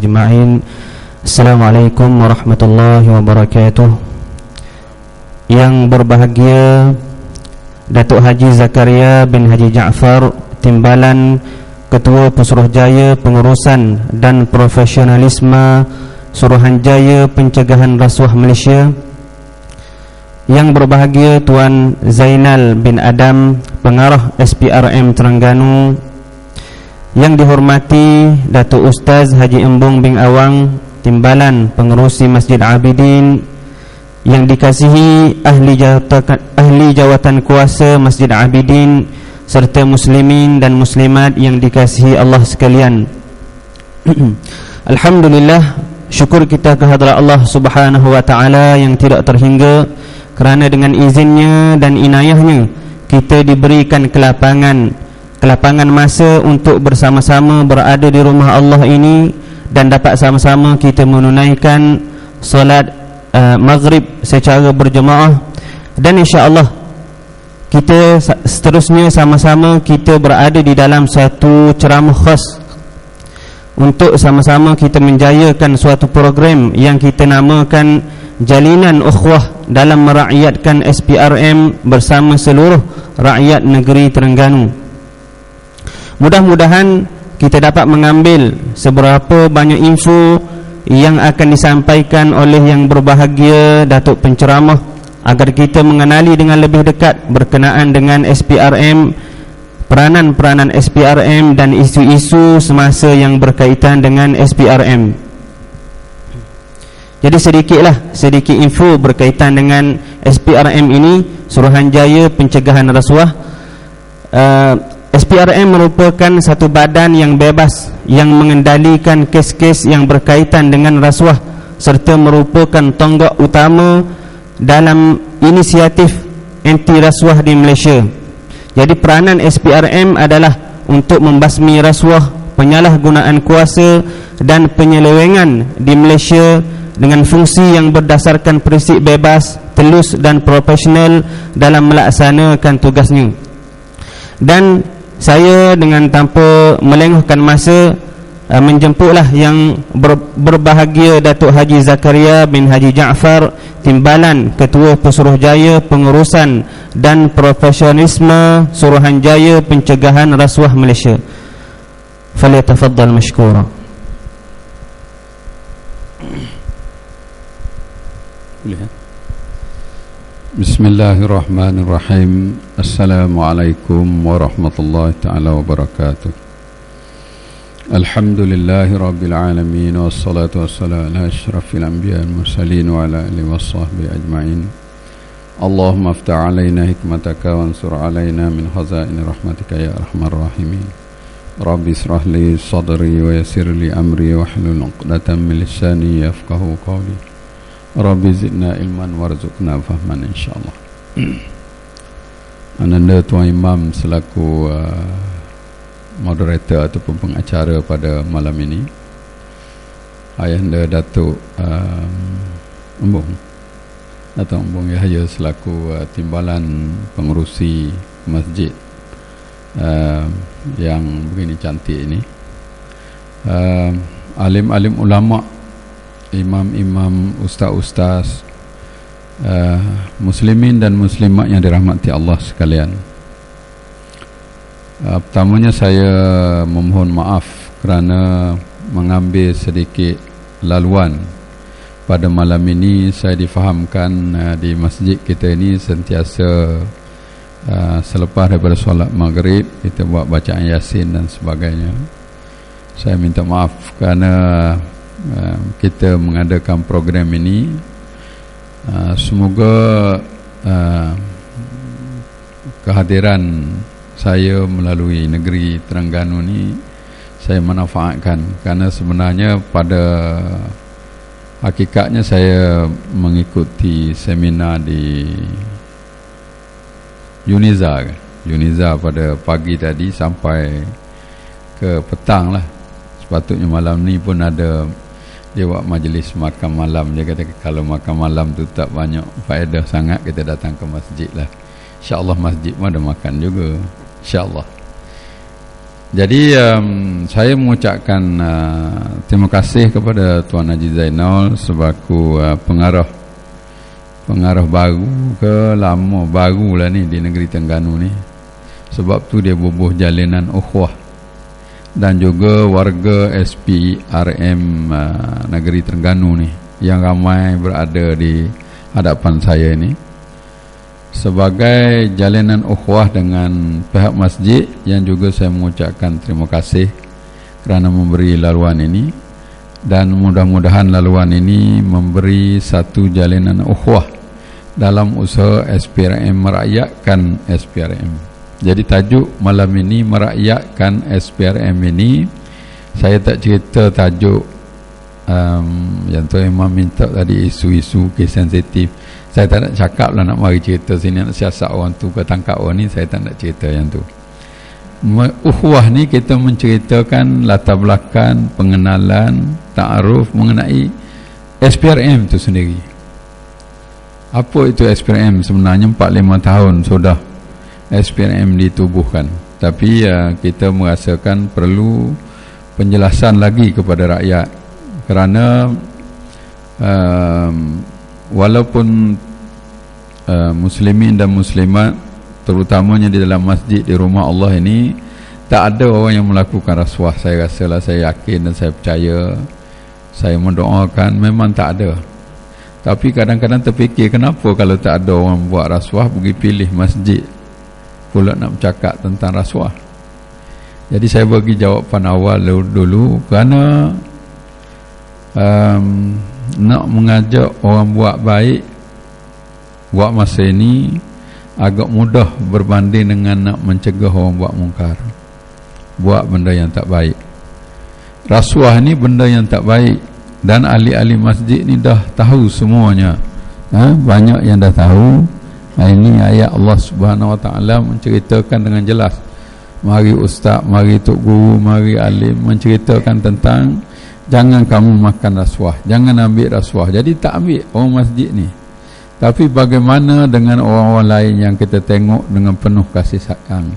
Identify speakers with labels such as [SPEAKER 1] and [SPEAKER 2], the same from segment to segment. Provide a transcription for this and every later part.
[SPEAKER 1] ajma'in. Assalamualaikum warahmatullahi wabarakatuh. Yang berbahagia Datuk Haji Zakaria bin Haji Ja'far, Timbalan Ketua Pesuruhjaya Pengurusan dan Profesionalisme Suruhanjaya Pencegahan Rasuah Malaysia. Yang berbahagia Tuan Zainal bin Adam, Pengarah SPRM Terengganu. Yang dihormati Datuk Ustaz Haji Embung bin Awang, Timbalan Pengerusi Masjid Abidin. Yang dikasihi ahli jawatan kuasa Masjid Abidin serta muslimin dan muslimat yang dikasihi Allah sekalian. Alhamdulillah, syukur kita kehadrat Allah Subhanahu wa taala yang tidak terhingga, kerana dengan izinnya dan inayahnya kita diberikan kelapangan masa untuk bersama-sama berada di rumah Allah ini dan dapat sama-sama kita menunaikan solat maghrib secara berjemaah. Dan insya-Allah kita seterusnya sama-sama kita berada di dalam satu ceramah khas untuk sama-sama kita menjayakan suatu program yang kita namakan Jalinan Ukhuwah dalam merakyatkan SPRM bersama seluruh rakyat negeri Terengganu. Mudah-mudahan kita dapat mengambil seberapa banyak info yang akan disampaikan oleh yang berbahagia Datuk Penceramah, agar kita mengenali dengan lebih dekat berkenaan dengan SPRM, peranan-peranan SPRM dan isu-isu semasa yang berkaitan dengan SPRM. Jadi sedikit info berkaitan dengan SPRM ini, Suruhanjaya Pencegahan Rasuah. SPRM merupakan satu badan yang bebas yang mengendalikan kes-kes yang berkaitan dengan rasuah serta merupakan tonggak utama dalam inisiatif anti rasuah di Malaysia. Jadi peranan SPRM adalah untuk membasmi rasuah, penyalahgunaan kuasa dan penyelewengan di Malaysia dengan fungsi yang berdasarkan prinsip bebas, telus dan profesional dalam melaksanakan tugasnya. Dan saya dengan tanpa melengahkan masa menjemputlah yang berbahagia Datuk Haji Zakaria bin Haji Ja'far, Timbalan Ketua Pesuruhjaya Pengurusan dan Profesionalisme Suruhanjaya Pencegahan Rasuah Malaysia. Falyatafaddal mashkura.
[SPEAKER 2] Bismillahirrahmanirrahim. Assalamualaikum warahmatullahi ta'ala wabarakatuh. Alhamdulillahi rabbil alamin, wassalatu wassalamu ala ashrafil anbiya wal mursalin wa ala alihi washabbihi ajma'in. Allahumma aftah alaina hikmataka wansur alaina min khazain rahmatika ya arhamar rahimin. Rabbi israh li sadri wa yassir li amri wahlul 'uqdatam min lisani yafqahu qawli. Rabbi zidna ilman warzuqna fahman insyaallah. Ananda Tuan Imam selaku moderator ataupun pengacara pada malam ini, Ayahanda Datuk Datuk Embung Yahya selaku timbalan pengurusi masjid yang begini cantik ini, alim-alim ulama, imam-imam, ustaz-ustaz, muslimin dan muslimat yang dirahmati Allah sekalian. Pertamanya saya memohon maaf kerana mengambil sedikit laluan pada malam ini. Saya difahamkan di masjid kita ini sentiasa selepas daripada solat maghrib kita buat bacaan Yasin dan sebagainya. Saya minta maaf kerana kita mengadakan program ini. Semoga kehadiran saya melalui negeri Terengganu ni saya manfaatkan, kerana sebenarnya pada hakikatnya saya mengikuti seminar di Uniza pada pagi tadi sampai ke petang lah. Sepatutnya malam ni pun ada dia buat majlis makan malam. Dia kata kalau makan malam tu tak banyak faedah sangat, kita datang ke masjid lah. InsyaAllah masjid pun ada makan juga, InsyaAllah. Jadi saya mengucapkan terima kasih kepada Tuan Haji Zainal sebagai pengarah baru ke lama barulah ni di negeri Terengganu ni. Sebab tu dia bubuh jalinan ukhuwah dan juga warga SPRM negeri Terengganu ni yang ramai berada di hadapan saya ini sebagai jalinan ukhuwah dengan pihak masjid, yang juga saya mengucapkan terima kasih kerana memberi laluan ini, dan mudah-mudahan laluan ini memberi satu jalinan ukhuwah dalam usaha SPRM merakyatkan SPRM. Jadi tajuk malam ini merakyatkan SPRM ini, saya tak cerita tajuk yang tu Imam minta tadi, isu-isu kes sensitif. Saya tak nak cakap lah, nak mari cerita sini, nak siasat orang tu ke tangkap orang ni, saya tak nak cerita yang tu. Ukhuwah ni kita menceritakan latar belakang, pengenalan, ta'aruf mengenai SPRM tu sendiri. Apa itu SPRM? Sebenarnya 4-5 tahun sudah SPRM ditubuhkan, tapi kita merasakan perlu penjelasan lagi kepada rakyat, kerana walaupun muslimin dan muslimat terutamanya di dalam masjid di rumah Allah ini tak ada orang yang melakukan rasuah. Saya rasalah, saya yakin dan saya percaya, saya mendoakan memang tak ada. Tapi kadang-kadang terfikir, kenapa kalau tak ada orang buat rasuah pergi pilih masjid pula nak bercakap tentang rasuah. Jadi saya bagi jawapan awal dulu, kerana nak mengajak orang buat baik buat masa ini agak mudah berbanding dengan nak mencegah orang buat mungkar, buat benda yang tak baik. Rasuah ni benda yang tak baik, dan ahli-ahli masjid ni dah tahu semuanya. Banyak yang dah tahu. Ini ayat Allah Subhanahu Wa Taala menceritakan dengan jelas. Mari ustaz, mari tok guru, mari alim menceritakan tentang jangan kamu makan rasuah, jangan ambil rasuah. Jadi tak ambil orang masjid ni. Tapi bagaimana dengan orang-orang lain yang kita tengok dengan penuh kasih sayang,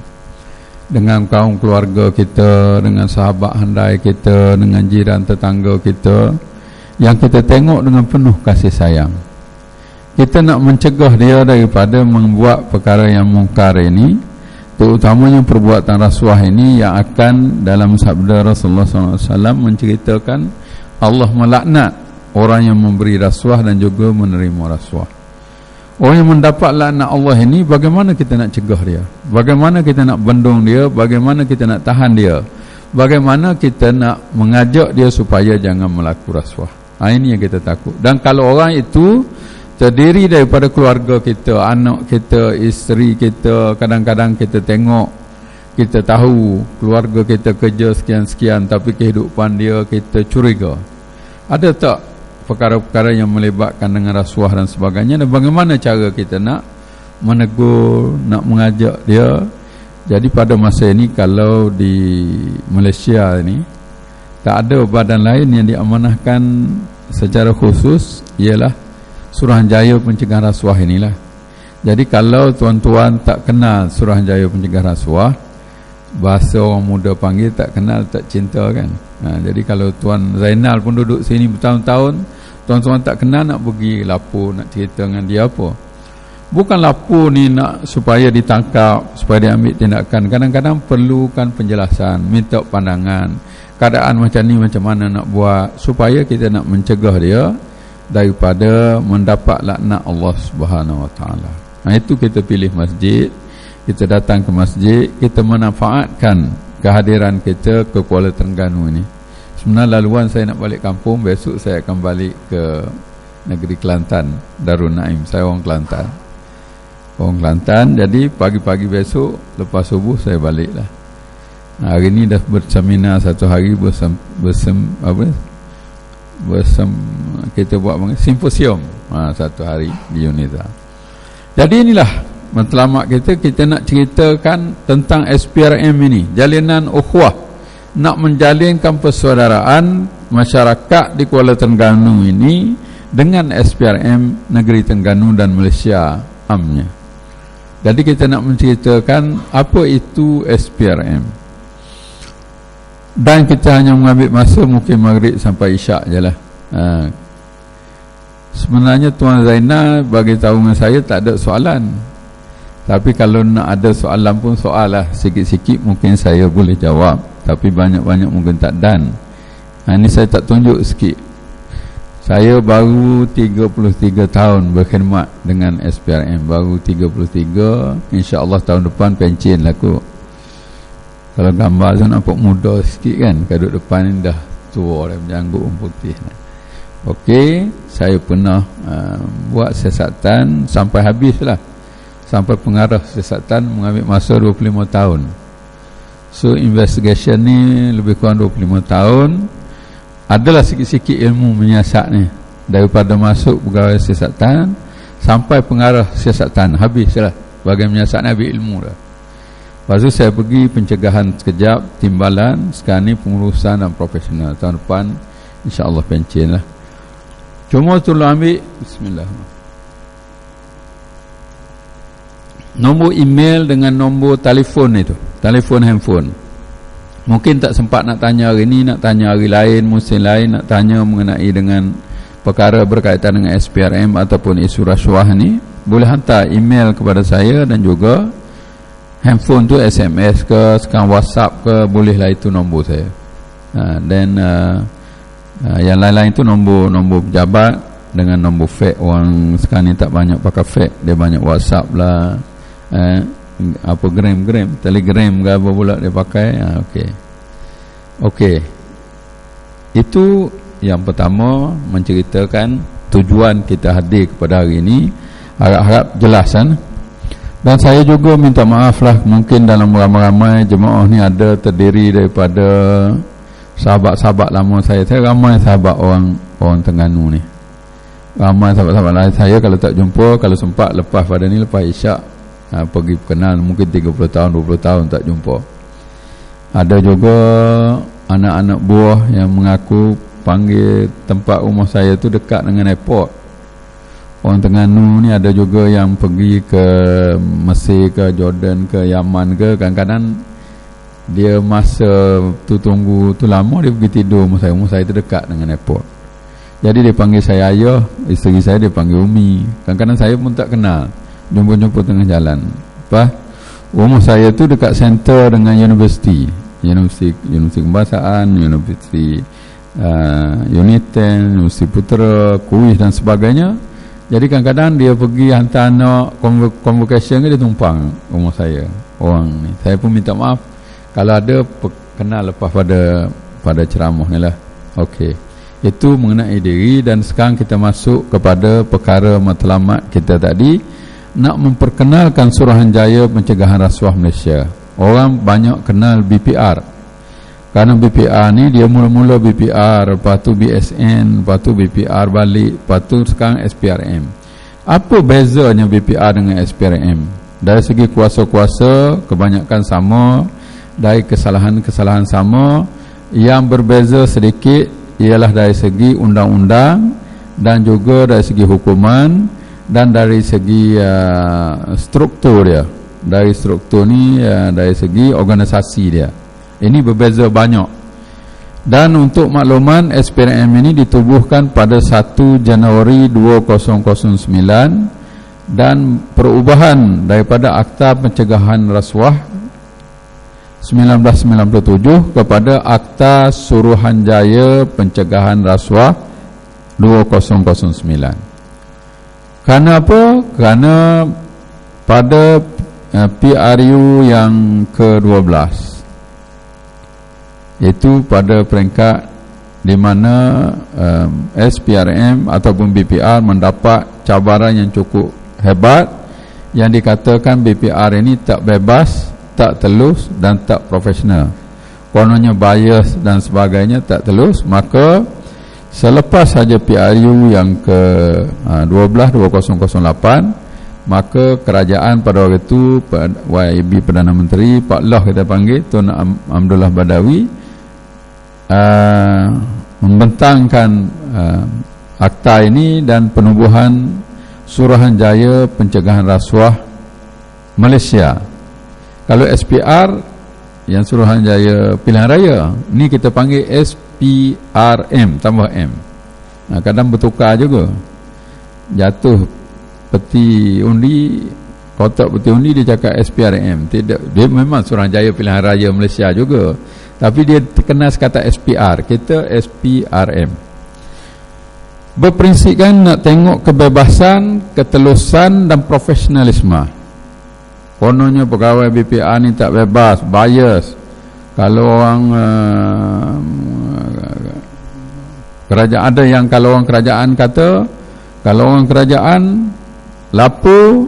[SPEAKER 2] dengan kaum keluarga kita, dengan sahabat handai kita, dengan jiran tetangga kita, yang kita tengok dengan penuh kasih sayang. Kita nak mencegah dia daripada membuat perkara yang mungkar ini, terutamanya perbuatan rasuah ini, yang akan dalam sabda Rasulullah SAW menceritakan Allah melaknat orang yang memberi rasuah dan juga menerima rasuah. Orang yang mendapat laknat Allah ini, bagaimana kita nak cegah dia? Bagaimana kita nak bendung dia? Bagaimana kita nak tahan dia? Bagaimana kita nak mengajak dia supaya jangan melakukan rasuah? Ini yang kita takut. Dan kalau orang itu terdiri daripada keluarga kita, anak kita, isteri kita, kadang-kadang kita tengok, kita tahu keluarga kita kerja sekian-sekian, tapi kehidupan dia kita curiga. Ada tak perkara-perkara yang melibatkan dengan rasuah dan sebagainya, dan bagaimana cara kita nak menegur, nak mengajak dia? Jadi pada masa ini, kalau di Malaysia ini tak ada badan lain yang diamanahkan secara khusus, ialah Suruhanjaya Pencegahan Rasuah inilah. Jadi kalau tuan-tuan tak kenal Suruhanjaya Pencegahan Rasuah, bahasa orang muda panggil tak kenal tak cinta kan. Jadi kalau Tuan Zainal pun duduk sini bertahun-tahun, tuan-tuan tak kenal, nak pergi lapor, nak cerita dengan dia apa? Bukan lapor ni nak supaya ditangkap, supaya diambil tindakan. Kadang-kadang perlukan penjelasan, minta pandangan, keadaan macam ni macam mana nak buat, supaya kita nak mencegah dia daripada mendapat laknat Allah Subhanahu Wa Taala. Itu kita pilih masjid, kita datang ke masjid, kita manfaatkan kehadiran kita ke Kuala Terengganu ini. Sebenarnya laluan saya nak balik kampung, besok saya akan balik ke negeri Kelantan, Darul Naim. Saya orang Kelantan, jadi pagi-pagi besok lepas subuh saya baliklah. Hari ni dah berseminar satu hari, kita buat simposium satu hari di UNITA. Jadi inilah matlamat kita nak ceritakan tentang SPRM ini, jalinan ukhuwah, nak menjalinkan persaudaraan masyarakat di Kuala Terengganu ini dengan SPRM negeri Terengganu dan Malaysia amnya. Jadi kita nak menceritakan apa itu SPRM. Dan kita hanya mengambil masa mungkin maghrib sampai isyak je lah. Sebenarnya Tuan Zainal bagi tahu dengan saya tak ada soalan. Tapi kalau nak ada soalan pun soal lah. Sikit-sikit mungkin saya boleh jawab. Tapi banyak-banyak mungkin tak dan. Ini saya tak tunjuk sikit. Saya baru 33 tahun berkhidmat dengan SPRM. Baru 33. InsyaAllah tahun depan pencen lah kot. Kalau gambar tu nampak muda sikit kan. Kaduk depan ni dah tua dah berjanggut putih. Okey, saya pernah buat siasatan sampai habis lah. Sampai pengarah siasatan mengambil masa 25 tahun. So investigation ni lebih kurang 25 tahun. Adalah sikit-sikit ilmu menyiasat ni. Daripada masuk pegawai siasatan sampai pengarah siasatan, habis lah. Bahagian menyiasat ni habis ilmu dah. Lepas tu saya pergi pencegahan sekejap, timbalan. Sekarang ni pengurusan dan profesional. Tahun depan insyaAllah pencen lah. Cuma tolong ambil bismillah. Nombor email dengan nombor telefon itu. Telefon handphone. Mungkin tak sempat nak tanya hari ni, nak tanya hari lain, musim lain, nak tanya mengenai dengan perkara berkaitan dengan SPRM ataupun isu rasuah ni, boleh hantar email kepada saya dan juga handphone tu SMS ke, sekarang WhatsApp ke, bolehlah itu nombor saya. Dan yang lain-lain tu nombor pejabat dengan nombor fake. Orang sekarang ni tak banyak pakai fake, dia banyak WhatsApp lah, apa gram, telegram ke apa pula dia pakai. Okey. Itu yang pertama, menceritakan tujuan kita hadir kepada hari ini. Harap-harap jelas kan. Dan saya juga minta maaf lah, mungkin dalam ramai-ramai jemaah ni ada terdiri daripada sahabat-sahabat lama saya. Saya ramai sahabat orang Terengganu ni. Ramai sahabat-sahabat lain saya kalau tak jumpa, kalau sempat lepas pada ni, lepas isyak pergi kenal, mungkin 30 tahun 20 tahun tak jumpa. Ada juga anak-anak buah yang mengaku panggil tempat rumah saya tu dekat dengan airport. Orang Terengganu ni ada juga yang pergi ke Mesir ke, Jordan ke, Yaman ke. Kadang-kadang dia masa tu tunggu tu lama, dia pergi tidur rumah saya tu dekat dengan airport. Jadi dia panggil saya ayah, isteri saya dia panggil Umi. Kadang-kadang saya pun tak kenal, jumpa-jumpa tengah jalan. Lepas rumah saya tu dekat center dengan universiti Kebangsaan, Universiti Uniten, Universiti Putera, Kuis dan sebagainya. Jadi kadang-kadang dia pergi hantar anak convocation ke, dia tumpang rumah saya orang ni. Saya pun minta maaf kalau ada kenal lepas pada ceramah ni lah. Okey, itu mengenai diri. Dan sekarang kita masuk kepada perkara matlamat kita tadi, nak memperkenalkan Suruhanjaya Pencegahan Rasuah Malaysia. Orang banyak kenal BPR, kerana BPR ni dia mula-mula BPR, lepas tu BSN, lepas tu BPR balik, lepas tu sekarang SPRM. Apa bezanya BPR dengan SPRM? Dari segi kuasa-kuasa kebanyakan sama, dari kesalahan-kesalahan sama. Yang berbeza sedikit ialah dari segi undang-undang dan juga dari segi hukuman dan dari segi struktur dia. Dari struktur ni dari segi organisasi dia. Ini berbeza banyak. Dan untuk makluman, SPRM ini ditubuhkan pada 1 Januari 2009 dan perubahan daripada Akta Pencegahan Rasuah 1997 kepada Akta Suruhanjaya Pencegahan Rasuah 2009. Kerana apa? Kerana pada PRU yang ke-12, iaitu pada peringkat di mana SPRM ataupun BPR mendapat cabaran yang cukup hebat, yang dikatakan BPR ini tak bebas, tak telus dan tak profesional. Kononnya bias dan sebagainya, tak telus. Maka selepas saja PRU yang ke-12 2008, maka kerajaan pada waktu itu, YB Perdana Menteri, Pak Loh kita panggil, Tun Abdullah Badawi, membentangkan akta ini dan penubuhan Suruhanjaya Pencegahan Rasuah Malaysia. Kalau SPR yang Suruhanjaya Pilihan Raya ni kita panggil SPRM tambah M. Kadang bertukar juga, jatuh peti undi, kotak peti undi dia cakap SPRM. Tidak, dia memang Suruhanjaya Pilihan Raya Malaysia juga, tapi dia terkenal kata SPR, kita SPRM. Berprinsipkan nak tengok kebebasan, ketelusan dan profesionalisme. Kononnya pegawai BPA ni tak bebas, bias. Kalau orang kerajaan, ada yang kalau orang kerajaan kata, kalau orang kerajaan lapor,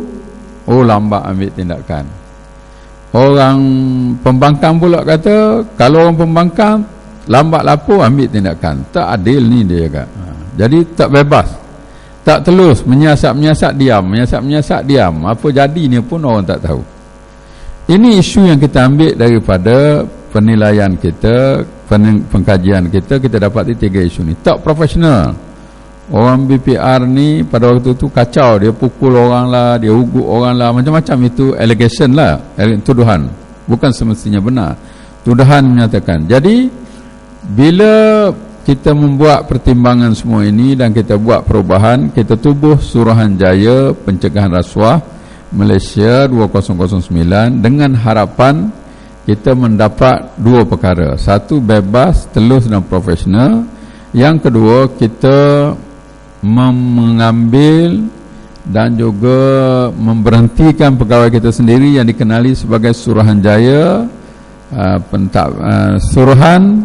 [SPEAKER 2] lambat ambil tindakan. Orang pembangkang pula kata, kalau orang pembangkang lambat lapor, ambil tindakan. Tak adil ni dia kata. Jadi tak bebas, tak telus, menyiasat-menyiasat diam, menyiasat-menyiasat diam. Apa jadi ni pun orang tak tahu. Ini isu yang kita ambil daripada penilaian kita, pengkajian kita dapati 3 isu ni. Tak profesional. Orang BPR ni pada waktu tu kacau, dia pukul orang lah, dia ugut orang lah, macam-macam. Itu allegation lah, tuduhan. Bukan semestinya benar, tuduhan menyatakan. Jadi bila kita membuat pertimbangan semua ini dan kita buat perubahan, kita tubuh Suruhanjaya Pencegahan Rasuah Malaysia 2009 dengan harapan kita mendapat 2 perkara. Satu, bebas, telus dan profesional. Yang kedua, kita mengambil dan juga memberhentikan pegawai kita sendiri yang dikenali sebagai Suruhanjaya Suruhan.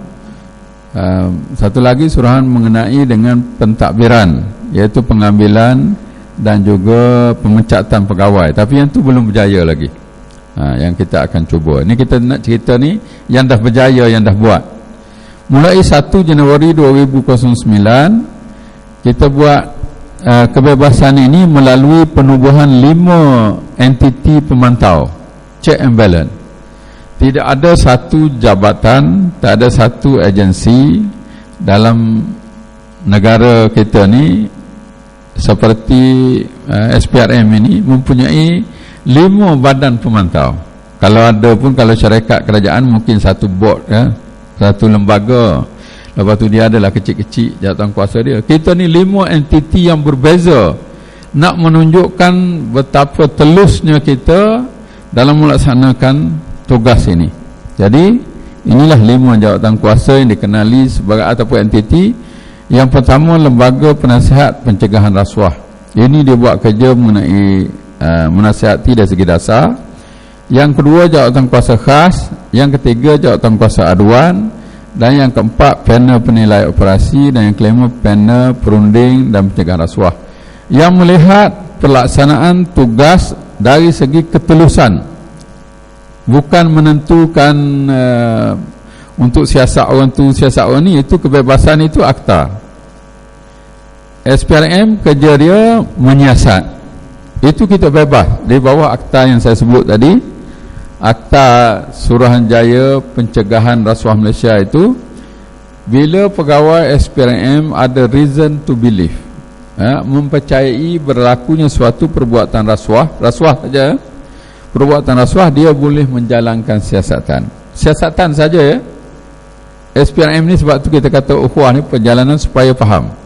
[SPEAKER 2] Satu lagi, suruhan mengenai dengan pentadbiran, iaitu pengambilan dan juga pemecatan pegawai. Tapi yang tu belum berjaya lagi. Yang kita akan cuba. Ini kita nak cerita ni yang dah berjaya, yang dah buat. Mulai 1 Januari 2009 kita buat kebebasan ini melalui penubuhan 5 entiti pemantau, check and balance. Tidak ada satu jabatan, tak ada satu agensi dalam negara kita ni seperti SPRM ini mempunyai 5 badan pemantau. Kalau ada pun, kalau syarikat kerajaan mungkin satu board, satu lembaga. Lepas tu dia adalah kecil-kecil jawatan kuasa dia. Kita ni 5 entiti yang berbeza, nak menunjukkan betapa telusnya kita dalam melaksanakan tugas ini. Jadi inilah 5 jawatan kuasa yang dikenali sebagai ataupun entiti. Yang pertama, Lembaga Penasihat Pencegahan Rasuah. Ini dia buat kerja mengenai menasihati dari segi dasar. Yang kedua, jawatan kuasa khas. Yang ketiga, jawatan kuasa aduan. Dan yang keempat, panel penilai operasi. Dan yang kelima, panel perunding dan pencegahan rasuah, yang melihat pelaksanaan tugas dari segi ketelusan, bukan menentukan untuk siasat orang tu, siasat orang ni. Itu kebebasan, itu akta. SPRM kerja dia menyiasat, itu kita bebas di bawah akta yang saya sebut tadi, Akta Suruhanjaya Pencegahan Rasuah Malaysia. Itu bila pegawai SPRM ada reason to believe, mempercayai berlakunya suatu perbuatan rasuah saja, perbuatan rasuah, dia boleh menjalankan siasatan saja, ya. SPRM ni sebab tu kita kata ukhuwah ni perjalanan supaya faham.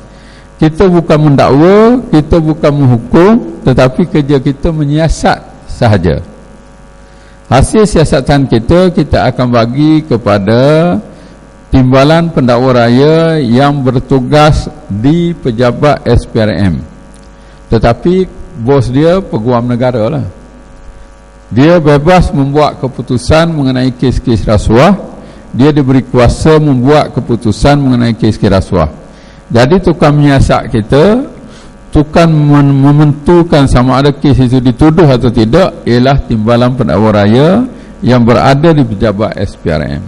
[SPEAKER 2] Kita bukan mendakwa, kita bukan menghukum, tetapi kerja kita menyiasat sahaja. Hasil siasatan kita akan bagi kepada Timbalan Pendakwa Raya yang bertugas di pejabat SPRM. Tetapi bos dia peguam negara lah. Dia bebas membuat keputusan mengenai kes-kes rasuah. Dia diberi kuasa membuat keputusan mengenai kes-kes rasuah. Jadi tukang menyiasat kita, tukang mementukan sama ada kes itu dituduh atau tidak, ialah Timbalan Pendakwa Raya yang berada di pejabat SPRM.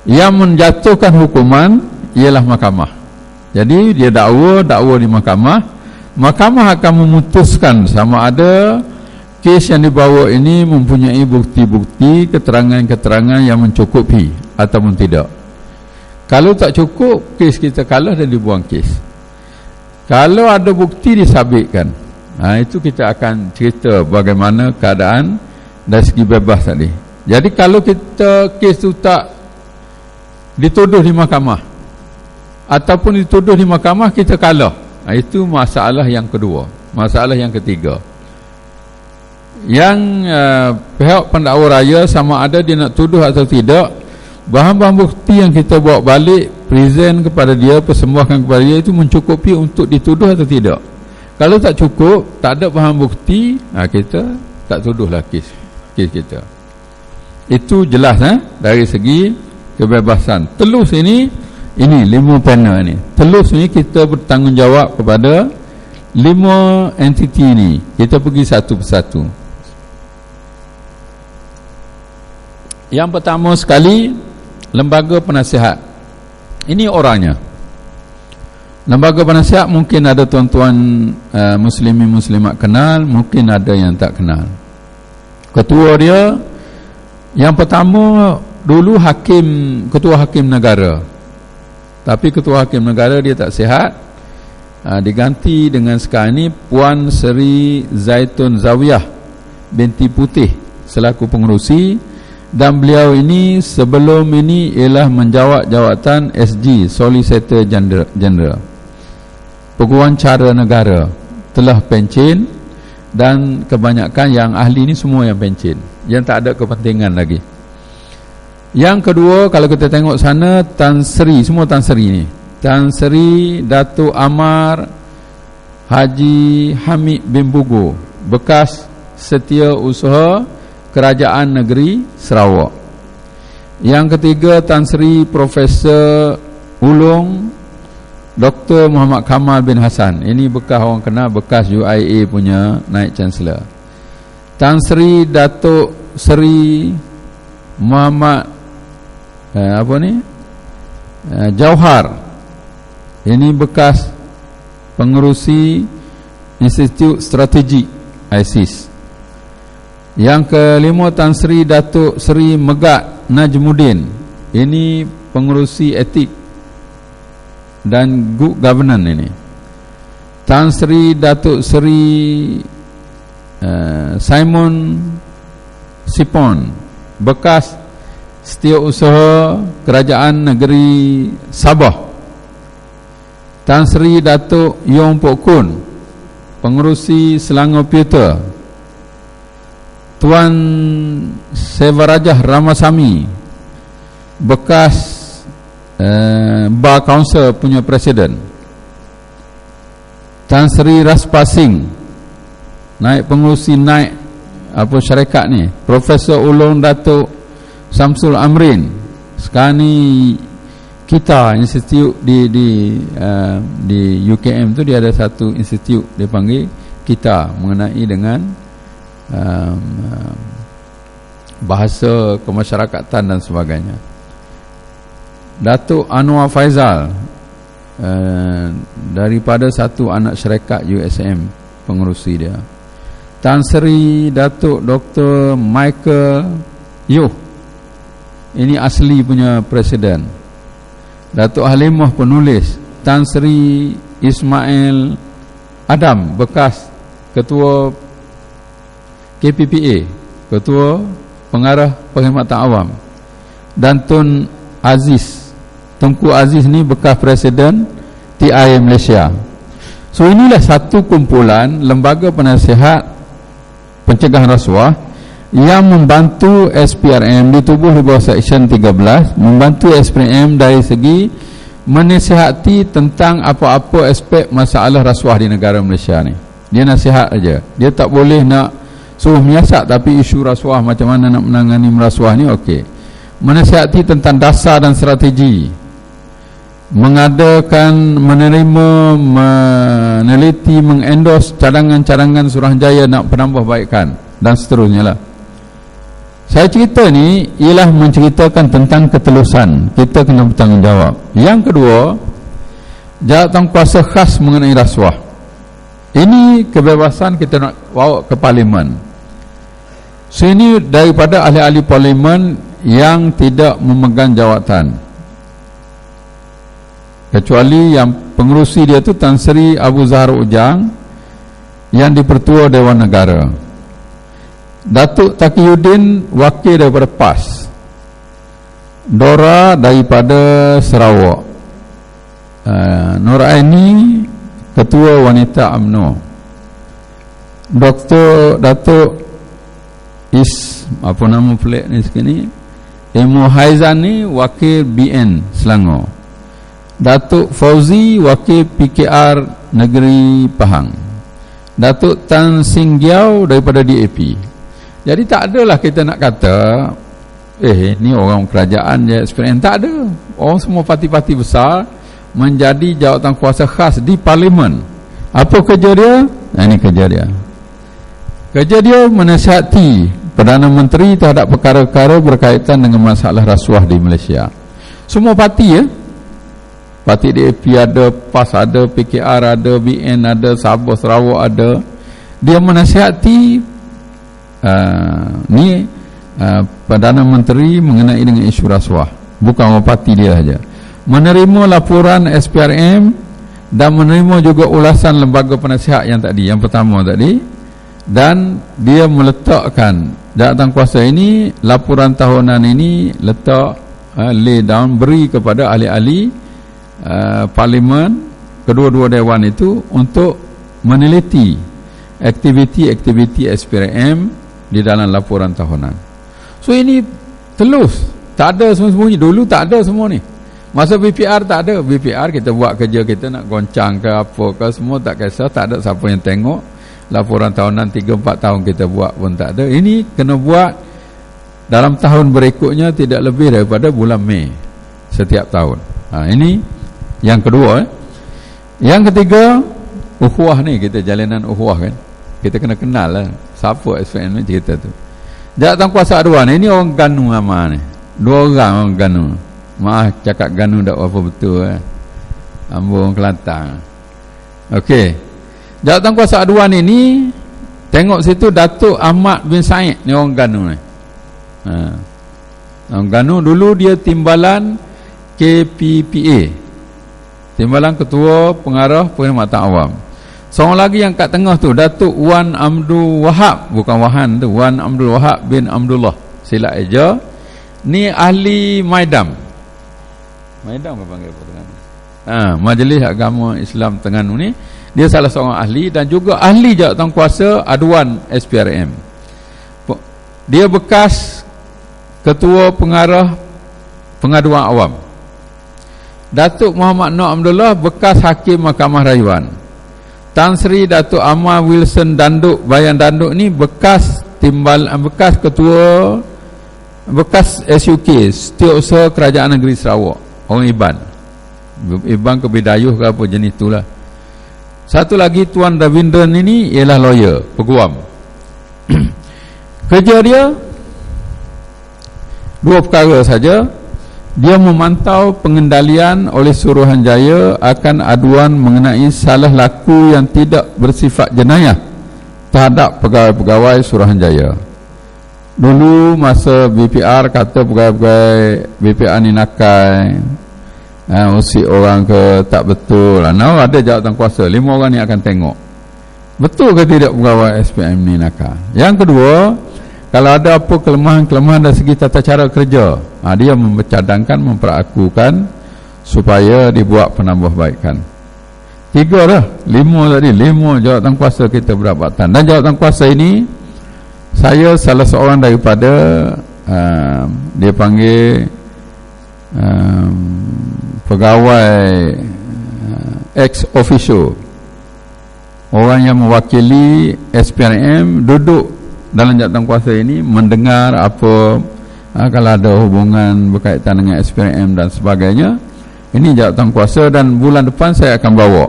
[SPEAKER 2] Yang menjatuhkan hukuman ialah mahkamah. Jadi dia dakwa di mahkamah. Mahkamah akan memutuskan sama ada kes yang dibawa ini mempunyai bukti-bukti, keterangan-keterangan yang mencukupi ataupun tidak. Kalau tak cukup, kes kita kalah dan dibuang kes. Kalau ada bukti, disabitkan. Itu kita akan cerita bagaimana keadaan dari segi bebas tadi. Jadi kalau kita kes tu tak dituduh di mahkamah ataupun dituduh di mahkamah, kita kalah. Itu masalah yang kedua. Masalah yang ketiga, yang pihak pendakwa raya sama ada dia nak tuduh atau tidak, bahan-bahan bukti yang kita bawa balik, present kepada dia, persembahkan kepada dia, itu mencukupi untuk dituduh atau tidak. Kalau tak cukup, tak ada bahan bukti, kita tak tuduhlah kes kita. Itu jelas dari segi kebebasan. Telus ini 5 panel ni. Telus ni kita bertanggungjawab kepada 5 entiti ni. Kita pergi satu persatu. Yang pertama sekali, lembaga penasihat. Ini orangnya. Lembaga penasihat mungkin ada tuan-tuan muslimin muslimat kenal, mungkin ada yang tak kenal. Ketua dia yang pertama dulu ketua hakim negara. Tapi ketua hakim negara dia tak sihat, diganti dengan sekarang ni Puan Seri Zaitun Zawiyah binti Putih selaku pengerusi. Dan beliau ini sebelum ini ialah menjawat jawatan SG, Solicitor General, pengacara negara, telah pencen. Dan kebanyakan yang ahli ni semua yang pencen, yang tak ada kepentingan lagi. Yang kedua, kalau kita tengok sana, Tan Sri, semua Tan Sri ni, Tan Sri Datuk Amar Haji Hamid bin Bugo, bekas Setiausaha Kerajaan Negeri Sarawak. Yang ketiga, Tan Sri Profesor Ulung Dr. Muhammad Kamal bin Hassan. Ini bekas orang kenal, bekas UIA punya Naib Chancellor. Tan Sri Datuk Seri Muhammad Jauhar. Ini bekas pengerusi Institut Strategik ISIS. Yang kelima, Tan Sri Datuk Seri Megat Najmuddin. Ini pengerusi etik dan good governance ini. Tan Sri Datuk Seri Simon Sipon, bekas Setiausaha Kerajaan Negeri Sabah. Tan Sri Datuk Yong Pok Kun, pengerusi Selangor Pewter. Tuan Sevarajah Ramasamy, bekas Bar Council punya presiden. Tan Sri Raspasing, naik pengurusi syarikat ni. Profesor Ulung Datuk Samsul Amrin, sekarang ni kita institut di UKM tu, dia ada satu institut dia panggil kita, mengenai dengan bahasa kemasyarakatan dan sebagainya. Datuk Anwar Faizal, daripada satu anak syarikat USM, pengerusi dia. Tan Sri Datuk Dr. Michael Yuh, ini asli punya presiden. Datuk Halimah, penulis. Tan Sri Ismail Adam, bekas ketua KPPA, ketua pengarah perkhidmatan awam. Dan Tun Tunku Aziz ni bekas presiden TI Malaysia. So inilah satu kumpulan lembaga penasihat pencegahan rasuah yang membantu SPRM ditubuh di bawah Seksyen 13, membantu SPRM dari segi menasihati tentang apa-apa aspek masalah rasuah di negara Malaysia ni. Dia nasihat aja. Dia tak boleh nak suruh menyiasat, tapi isu rasuah, macam mana nak menangani rasuah ni, okey. Menasihati tentang dasar dan strategi, mengadakan, menerima, meneliti, mengendorse cadangan-cadangan Suruhanjaya nak penambahbaikan dan seterusnya lah. Saya cerita ni ialah menceritakan tentang ketelusan. Kita kena bertanggungjawab. Yang kedua, jawatankuasa khas mengenai rasuah. Ini kebebasan kita nak bawa ke parlimen. So ini daripada ahli-ahli parlimen yang tidak memegang jawatan, kecuali yang pengerusi dia tu Tan Sri Abu Zahar Ujang yang dipertua Dewan Negara. Datuk Taqiyuddin wakil daripada PAS, Dora daripada Sarawak, Nur Aini ketua wanita UMNO, Datuk apa nama pelik ni sekini, Emu Haizan ni wakil BN Selangor, Datuk Fauzi wakil PKR Negeri Pahang, Datuk Tan Sing Giau daripada DAP. Jadi tak adalah kita nak kata ni orang kerajaan je SPRM, tak ada. Orang semua parti-parti besar menjadi jawatan kuasa khas di parlimen. Apa kerja dia? Ini kerja dia. Kerja dia menasihati Perdana Menteri terhadap perkara-perkara berkaitan dengan masalah rasuah di Malaysia. Semua parti parti DAP ada, PAS ada, PKR ada, BN ada, Sabah Sarawak ada. Dia menasihati Perdana Menteri mengenai dengan isu rasuah. Bukan orang parti dia saja. Menerima laporan SPRM dan menerima juga ulasan lembaga penasihat yang pertama tadi, dan dia meletakkan jawatan kuasa ini, laporan tahunan ini letak lay down, beri kepada ahli-ahli parlimen, kedua-dua dewan itu untuk meneliti aktiviti-aktiviti SPRM di dalam laporan tahunan. So ini telus, tak ada sembunyi. Dulu tak ada semua ni. Masa BPR tak ada. BPR kita buat kerja kita nak goncang ke apa ke semua tak kisah, tak ada siapa yang tengok. Laporan tahunan 3-4 tahun kita buat pun tak ada. Ini kena buat dalam tahun berikutnya tidak lebih daripada bulan Mei setiap tahun. Ini yang kedua. Yang ketiga, ukhuwah ni, kita jalanan ukhuwah kan. Kita kena kenal lah siapa SPM ni cerita tu. Jawatan kuasa aduan ini orang Ganu nama ni. 2 orang Ganu. Maaf cakap Ganu tak apa betul Ambon Kelantan. Okey. Jawatan kuasa aduan ini, tengok situ Datuk Ahmad bin Said ni orang Ganu ni. Orang Ganu dulu dia timbalan KPPA, timbalan Ketua Pengarah Perkhidmatan Awam. Seorang lagi yang kat tengah tu Datuk Wan Abdul Wahab, bukan Wahan tu, Wan Abdul Wahab bin Abdullah, silap eja. Ni ahli Maidam. Maidam apa panggil apa Terengganu? Majlis Agama Islam Terengganu ni, dia salah seorang ahli dan juga ahli jawatan kuasa aduan SPRM. Dia bekas Ketua Pengarah Pengaduan Awam. Datuk Muhammad Nur Abdullah bekas Hakim Mahkamah Rayuan. Tan Sri Datuk Amal Wilson Danduk Bayan Danduk ni bekas bekas ketua, bekas SUK, Setiausaha Kerajaan Negeri Sarawak, orang Iban Kebidayuh ke apa jenis itulah. Satu lagi Tuan Ravindran ini ialah lawyer, peguam. Kerja dia 2 perkara saja. Dia memantau pengendalian oleh Suruhanjaya akan aduan mengenai salah laku yang tidak bersifat jenayah terhadap pegawai-pegawai Suruhanjaya. Dulu masa BPR kata pegawai BPR ni nakai, usik orang ke tak betul. Now ada jawatan kuasa, 5 orang ni akan tengok betul ke tidak pegawai SPM ni nakal. Yang kedua, kalau ada apa kelemahan-kelemahan dari segi tata cara kerja, dia mencadangkan, memperakukan supaya dibuat penambahbaikan. 3 dah, 5 tadi, 5 jawatan kuasa kita berdapatan. Dan jawatan kuasa ini, saya salah seorang daripada dia panggil pegawai ex officio, orang yang mewakili SPRM duduk dalam jawatan kuasa ini, mendengar apa kalau ada hubungan berkaitan dengan SPRM dan sebagainya. Ini jawatan kuasa, dan bulan depan saya akan bawa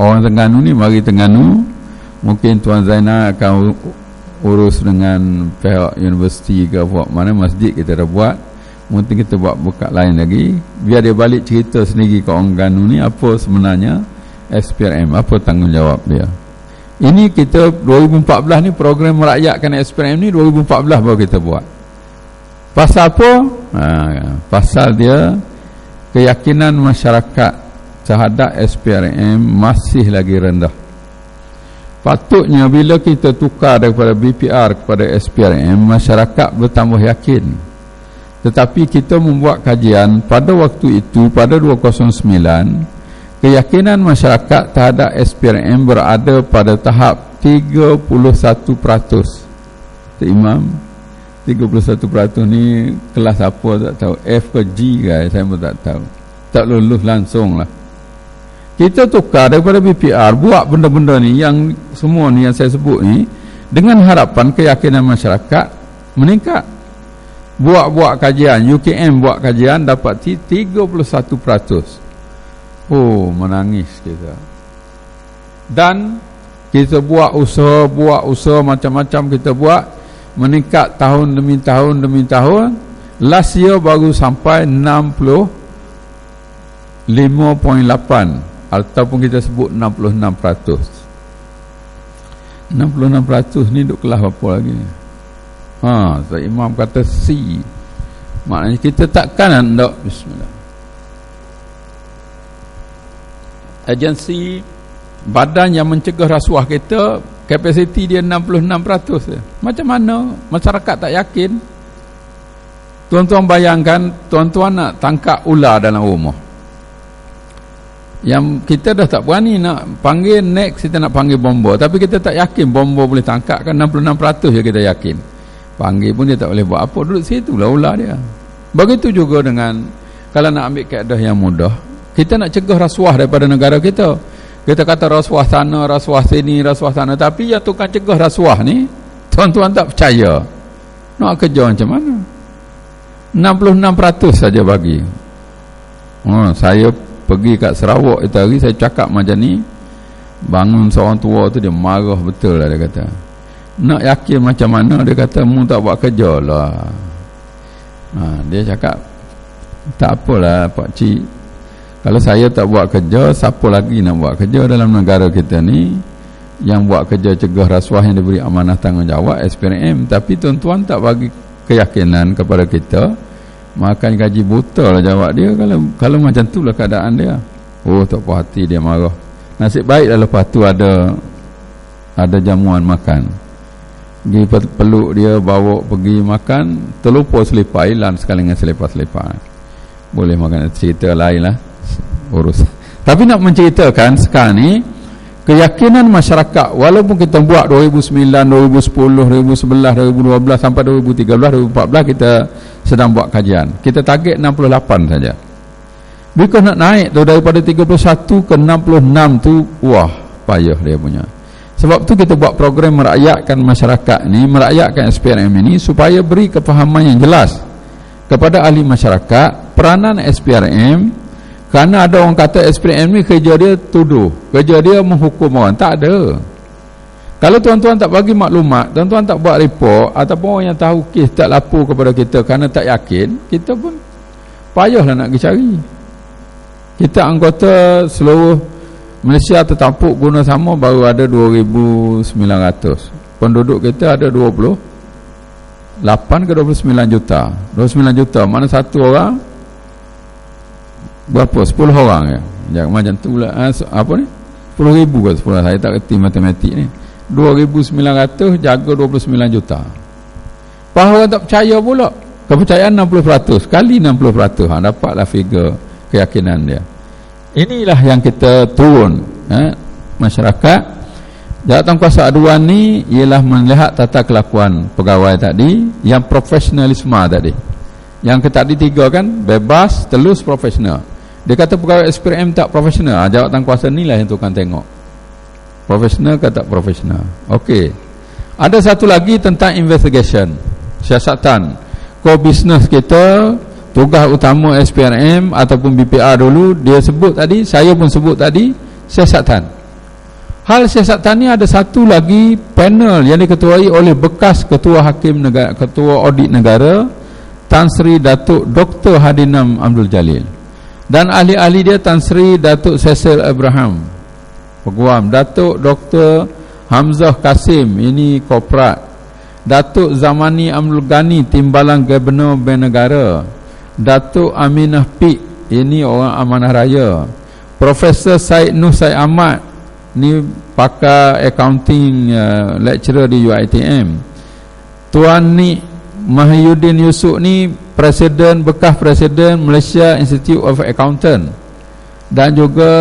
[SPEAKER 2] orang Terengganu ni, mari Terengganu. Mungkin Tuan Zainal akan urus dengan pihak universiti ke buat mana, masjid kita dah buat, mungkin kita buat buka lain lagi, biar dia balik cerita sendiri ke orang Terengganu ni apa sebenarnya SPRM, apa tanggungjawab dia. Ini kita 2014 ni program merakyatkan SPRM ni 2014 baru kita buat. Pasal apa? Pasal dia keyakinan masyarakat terhadap SPRM masih lagi rendah. Patutnya bila kita tukar daripada BPR kepada SPRM, masyarakat bertambah yakin. Tetapi kita membuat kajian pada waktu itu, pada 2009, keyakinan masyarakat terhadap SPRM berada pada tahap 31%. Tok Imam, 31% ni kelas apa tak tahu, F ke G ke, saya pun tak tahu. Tak lulus langsung lah. Kita tukar daripada BPR, buat benda-benda ni, yang semua ni yang saya sebut ni, dengan harapan keyakinan masyarakat meningkat. Buat kajian, UKM buat kajian, dapat 31%. Oh, menangis kita. Dan kita buat usaha macam-macam kita buat, meningkat tahun demi tahun. Last year baru sampai 65.8, ataupun kita sebut 66%. 66% ni duk kelas apa lagi? Tok Imam kata C. Maknanya kita takkan nak. Bismillah. Agensi badan yang mencegah rasuah kita, kapasiti dia 66%. Macam mana masyarakat tak yakin? Tuan-tuan bayangkan, tuan-tuan nak tangkap ular dalam rumah. Yang kita dah tak berani nak panggil, next kita nak panggil bomba, tapi kita tak yakin bomba boleh tangkap kan. 66% je kita yakin. Panggil pun dia tak boleh buat apa, duduk situ lah ular dia. Begitu juga dengan kalau nak ambil kaedah yang mudah, kita nak cegah rasuah daripada negara kita. Kita kata rasuah sana, rasuah sini, rasuah sana, tapi yang tukang cegah rasuah ni tuan-tuan tak percaya. Nak kerja macam mana? 66% saja bagi. Saya pergi kat Sarawak itu hari, saya cakap macam ni, bangun seorang tua tu dia marah betul lah, dia kata. Nak yakin macam mana? Dia kata, mu tak buat kerja lah. Dia cakap, tak apalah Pak Cik, kalau saya tak buat kerja, siapa lagi nak buat kerja dalam negara kita ni? Yang buat kerja cegah rasuah yang diberi amanah tanggungjawab SPRM. Tapi tuan-tuan tak bagi keyakinan kepada kita, makan gaji buta lah jawab dia. Kalau macam tu lah keadaan dia. Oh, tak puas hati, dia marah. Nasib baik lah lepas tu ada jamuan makan. Pergi peluk dia, bawa pergi makan, terlupa selipar, hilang sekali dengan selipar-selipar. Boleh makan, cerita lain lah urus. Tapi nak menceritakan sekarang ni, keyakinan masyarakat, walaupun kita buat 2009, 2010, 2011, 2012 sampai 2013, 2014 kita sedang buat kajian. Kita target 68 saja. Bila nak naik tu daripada 31 ke 66 tu, wah, payah dia punya. Sebab tu kita buat program merakyatkan masyarakat ni, merakyatkan SPRM ini, supaya beri kefahaman yang jelas kepada ahli masyarakat peranan SPRM. Kerana ada orang kata SPRM ni kerja dia tuduh, kerja dia menghukum orang. Tak ada. Kalau tuan-tuan tak bagi maklumat, tuan-tuan tak buat report, ataupun orang yang tahu kes tak lapor kepada kita kerana tak yakin, kita pun payahlah nak pergi cari. Kita anggota seluruh Malaysia tertampuk guna sama baru ada 2,900. Penduduk kita ada 28 ke 29 juta. 29 juta, mana satu orang berapa? 10 orang ya. Jangan macam tu lah. Apa ni? 10,000 ke 10? Saya tak kerti matematik ni. 2,900 jaga 29 juta. Bahawa orang tak percaya pula. Kepercayaan 60%. Kali 60%. Dapatlah figure keyakinan dia. Inilah yang kita turun masyarakat. Jawatankuasa aduan ni ialah melihat tata kelakuan pegawai tadi, yang profesionalisme tadi. Yang tadi 3 kan, bebas, telus, profesional. Dia kata pegawai SPRM tak profesional. Jawatankuasa ni lah yang tukang tengok, profesional ke tak profesional. Okey. Ada satu lagi tentang investigation, siasatan. Core business kita, tugas utama SPRM ataupun BPR dulu, dia sebut tadi, saya pun sebut tadi, siasatan. Hal siasatan ni ada satu lagi panel yang diketuai oleh bekas Ketua Hakim Negara, Ketua Audit Negara, Tan Sri Datuk Dr. Hadinam Abdul Jalil. Dan ahli-ahli dia Tan Sri Datuk Cecil Abraham, Peguam, Datuk Dr. Hamzah Kasim, ini korporat, Datuk Zamani Abdul Ghani, Timbalan Gubernur Bank Negara, Datuk Aminah Pik, ini orang amanah raya, Profesor Syed Nur Syed Ahmad, ni pakar accounting, lecturer di UiTM. Tuan ni Mahyudin Yusof ni bekas presiden Malaysia Institute of Accountant, dan juga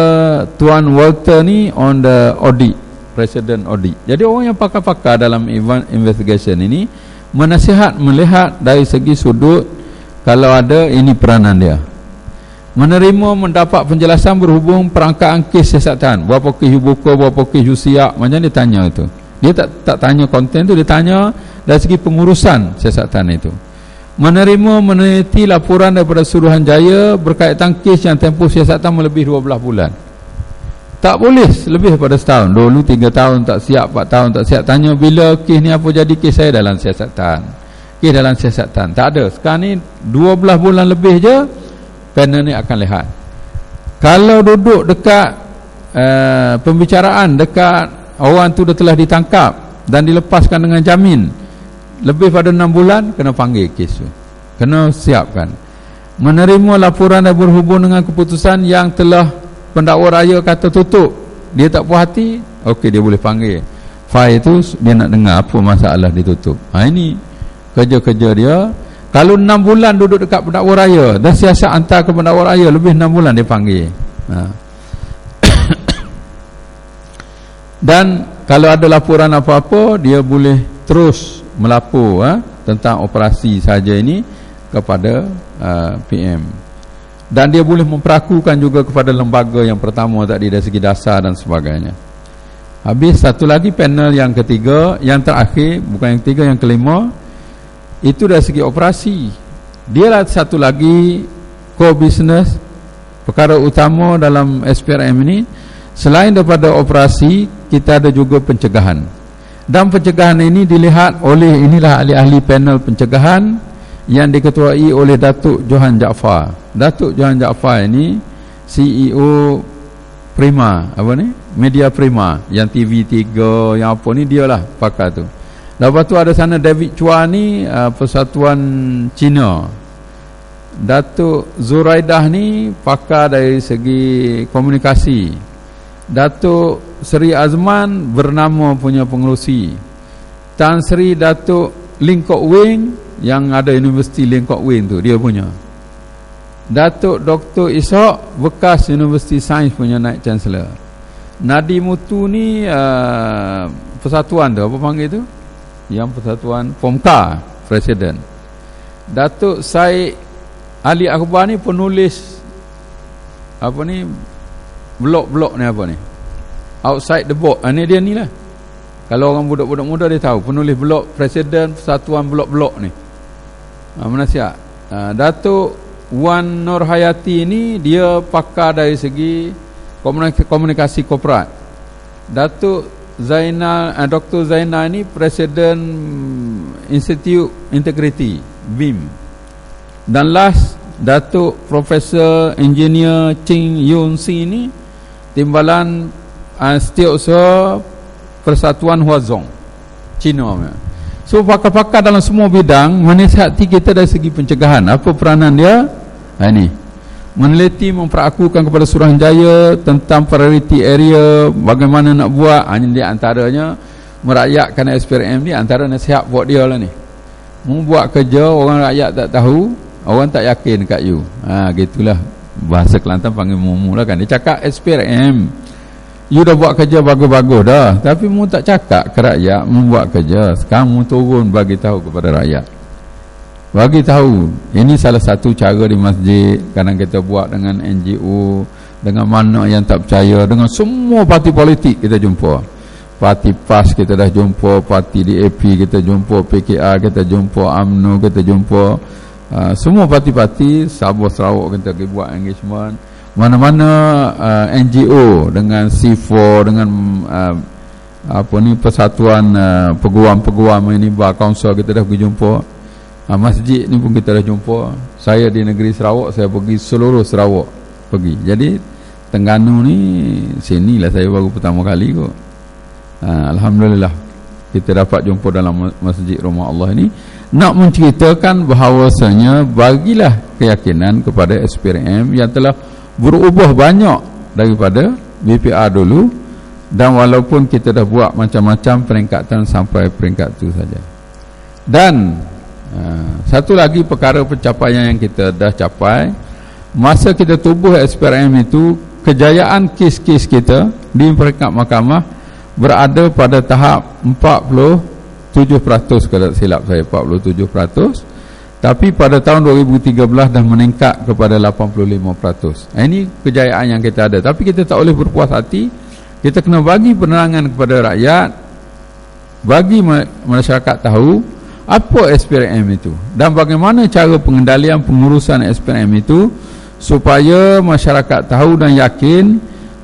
[SPEAKER 2] Tuan Walter ni on the audit, presiden audit. Jadi orang yang pakar-pakar dalam investigation ini menasihat melihat dari segi sudut, kalau ada ini peranan dia. Menerima mendapat penjelasan berhubung perangkaan kes siasatan, berapa kes you buka, berapa kes you siap, macam dia tanya itu. Dia tak tanya konten tu, dia tanya dari segi pengurusan siasatan itu. Menerima meneliti laporan daripada Suruhanjaya berkaitan kes yang tempoh siasatan melebihi 12 bulan. Tak boleh lebih daripada setahun. Dulu 3 tahun tak siap, 4 tahun tak siap. Tanya bila kes ni apa jadi, kes saya dalam siasatan. Kes dalam siasatan. Tak ada. Sekarang ni 12 bulan lebih je, panel ni akan lihat. Kalau duduk dekat pembicaraan dekat orang tu dah telah ditangkap dan dilepaskan dengan jamin lebih pada 6 bulan, kena panggil kes tu, kena siapkan. Menerima laporan yang berhubung dengan keputusan yang telah pendakwa raya kata tutup, dia tak puas hati, okey, dia boleh panggil file tu, dia nak dengar apa masalah ditutup. Ini kerja-kerja dia. Kalau 6 bulan duduk dekat pendakwa raya dan siasat hantar ke pendakwa raya, lebih 6 bulan dia panggil. Dan kalau ada laporan apa-apa, dia boleh terus melapor tentang operasi saja ini kepada PM. Dan dia boleh memperakukan juga kepada lembaga yang pertama tadi dari segi dasar dan sebagainya. Habis satu lagi panel yang ketiga, yang terakhir, bukan yang ketiga, yang kelima, itu dari segi operasi. Dia lah satu lagi core business, perkara utama dalam SPRM ini. Selain daripada operasi, kita ada juga pencegahan. Dan pencegahan ini dilihat oleh, inilah ahli-ahli panel pencegahan yang diketuai oleh Datuk Johan Jaafar. Datuk Johan Jaafar ini CEO Prima, Media Prima, yang TV3, yang apa ni, dia lah pakar tu. Lepas tu ada sana David Chua ni, Persatuan Cina. Datuk Zuraidah ni pakar dari segi komunikasi. Datuk Seri Azman bernama punya pengerusi. Tan Sri Datuk Lim Kok Wing, yang ada Universiti Lim Kok Wing tu, dia punya. Datuk Dr. Ishak, bekas Universiti Sains punya Naik Chancellor. Nadi Mutu ni persatuan tu, apa panggil tu? Yang persatuan POMKA Presiden. Datuk Syed Ali Akbar ni penulis blog-blog ni, Outside the Box. Ni dia ni lah. Kalau orang budak-budak muda dia tahu, penulis blog Presiden Persatuan blog-blog ni. Mana siap? Datuk Wan Nur Hayati ni, dia pakar dari segi komunikasi korporat. Datuk Dr. Zainal ni Presiden Institute Integrity, BIM. Dan last, Datuk Profesor Engineer Ching Yun Si ni Timbalan Setiausaha Persatuan Huazhong, Cina. So pakar-pakar dalam semua bidang menasihati kita dari segi pencegahan. Apa peranan dia? Ini meneliti, memperakukan kepada Suruhanjaya tentang priority area, bagaimana nak buat. Ini dia antaranya merakyatkan SPRM ni, antara nasihat buat dia lah ni. Membuat kerja orang rakyat tak tahu, orang tak yakin kat you. Gitulah bahasa Kelantan panggil mumu lah kan. Dia cakap SPRM, you dah buat kerja bagus-bagus dah, tapi mu tak cakap ke rakyat membuat kerja. Sekarang mu turun bagi tahu kepada rakyat, bagi tahu. Ini salah satu cara di masjid. Kadang kita buat dengan NGO, dengan mana yang tak percaya, dengan semua parti politik kita jumpa. Parti PAS kita dah jumpa, parti DAP kita jumpa, PKR kita jumpa, UMNO kita jumpa, semua parti-parti. Sabah Sarawak kita pergi buat engagement. Mana-mana NGO dengan C4, dengan persatuan peguam-peguam ini, bar council kita dah pergi jumpa. Masjid ni pun kita dah jumpa. Saya di negeri Sarawak, saya pergi seluruh Sarawak pergi. Jadi Terengganu ni, sinilah saya baru pertama kali kot. Alhamdulillah kita dapat jumpa dalam Masjid Rumah Allah ini, nak menceritakan bahawasanya bagilah keyakinan kepada SPRM yang telah berubah banyak daripada BPR dulu, Dan walaupun kita dah buat macam-macam peringkatan sampai peringkat tu saja. Dan satu lagi perkara pencapaian yang kita dah capai, masa kita tubuh SPRM itu, kejayaan kes-kes kita di peringkat mahkamah berada pada tahap 47%, kalau silap saya 47%. Tapi pada tahun 2013 dah meningkat kepada 85%. Ini kejayaan yang kita ada. Tapi kita tak boleh berpuas hati. Kita kena bagi penerangan kepada rakyat, bagi masyarakat tahu apa SPRM itu dan bagaimana cara pengendalian pengurusan SPRM itu, supaya masyarakat tahu dan yakin,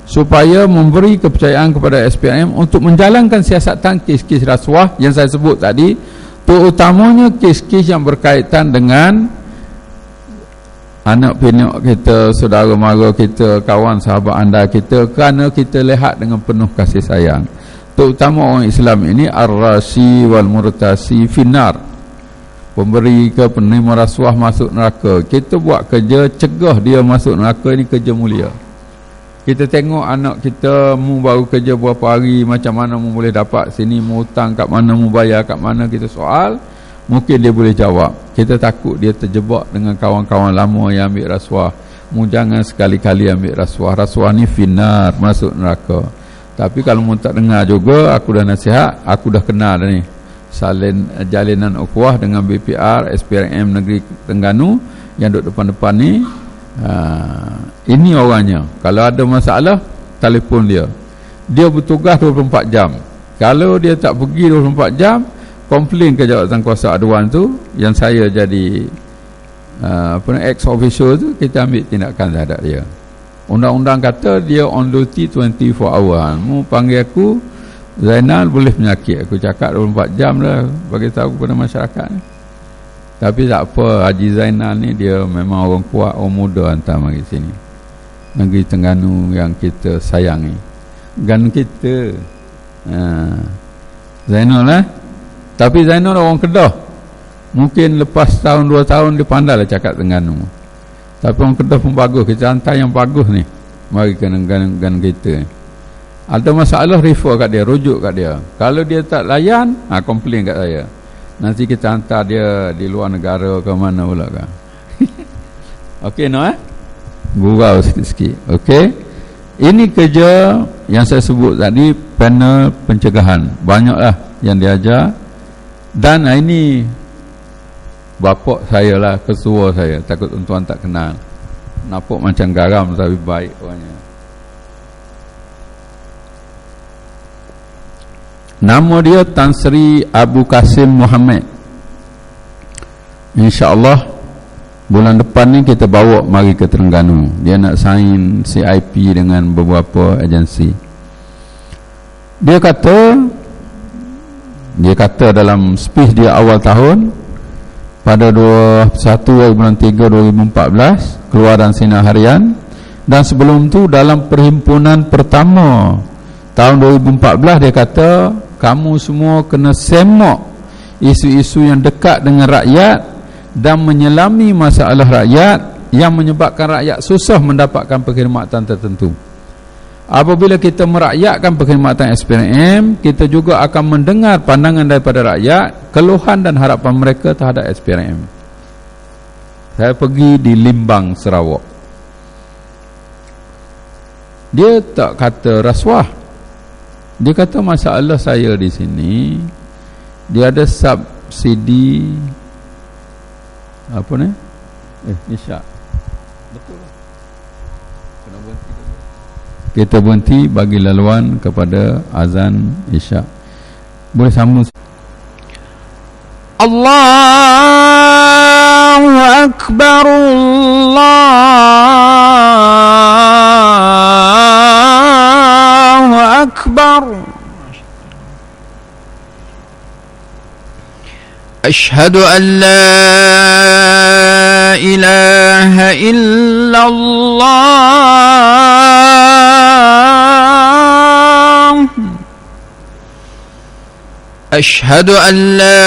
[SPEAKER 2] supaya memberi kepercayaan kepada SPRM untuk menjalankan siasatan kes-kes rasuah yang saya sebut tadi, terutamanya kes-kes yang berkaitan dengan anak pinak kita, saudara mara kita, kawan sahabat anda kita, kerana kita lihat dengan penuh kasih sayang. Terutama orang Islam ini ar-rashi wal murtasi finnar, pemberi ke penerima rasuah masuk neraka. Kita buat kerja cegah dia masuk neraka, ini kerja mulia. Kita tengok anak kita mu baru kerja berapa hari, macam mana mu boleh dapat sini, mu hutang kat mana, mu bayar kat mana, kita soal, mungkin dia boleh jawab. Kita takut dia terjebak dengan kawan-kawan lama yang ambil rasuah. Mu jangan sekali-kali ambil rasuah. Rasuah ni finnar, masuk neraka. Tapi kalau mu tak dengar juga, aku dah nasihat, aku dah kenal dah ni jalinan ukhuwah dengan BPR SPRM Negeri Terengganu yang duduk depan-depan ni. Ini orangnya. Kalau ada masalah, telefon dia. Dia bertugas 24 jam. Kalau dia tak pergi 24 jam, komplain ke Jawatankuasa Aduan tu, yang saya jadi ex officio tu, kita ambil tindakan terhadap dia. Undang-undang kata dia on duty 24 hour. Mu panggil aku, Zainal boleh penyakit, aku cakap 24 jam lah, bagi tahu kepada masyarakat ni. Tapi tak apa, Haji Zainal ni dia memang orang kuat, orang muda hantar mari sini. Negeri Terengganu yang kita sayangi, gan kita. Zainal lah. Tapi Zainal orang Kedah. Mungkin lepas tahun 2 tahun dia pandai lah cakap Terengganu. Tapi orang Kedah pun bagus. Kita hantar yang bagus ni, mari ke gan kita. Ada masalah, refer kat dia, rujuk kat dia. Kalau dia tak layan, komplain kat saya. Nanti kita hantar dia di luar negara ke mana pula kan. Okey no gurau sikit-sikit. Okey, ini kerja yang saya sebut tadi, panel pencegahan. Banyaklah yang diajar. Dan ini bapak saya lah, ketua saya. Takut tuan-tuan tak kenal, nampak macam garam tapi baik orangnya. Nama dia Tan Sri Abu Kasim Muhammad. InsyaAllah bulan depan ni kita bawa mari ke Terengganu. Dia nak sign CIP dengan beberapa agensi. Dia kata dalam speech dia awal tahun, pada 21 bulan 3 2014, keluaran Sinar Harian. Dan sebelum tu dalam perhimpunan pertama tahun 2014, dia kata kamu semua kena semak isu-isu yang dekat dengan rakyat dan menyelami masalah rakyat yang menyebabkan rakyat susah mendapatkan perkhidmatan tertentu. Apabila kita merakyatkan perkhidmatan SPRM, kita juga akan mendengar pandangan daripada rakyat, keluhan dan harapan mereka terhadap SPRM. Saya pergi di Limbang, Sarawak. Dia tak kata rasuah. Dia kata masalah saya di sini, dia ada subsidi apa ni? Isyak. Betul lah. Kena berhenti dulu. Kita berhenti bagi laluan kepada azan Isyak. Boleh sambung.
[SPEAKER 3] Allahu Akbar, Allahu Akbar. Ashhadu an la ilaha illallah. Ashhadu an la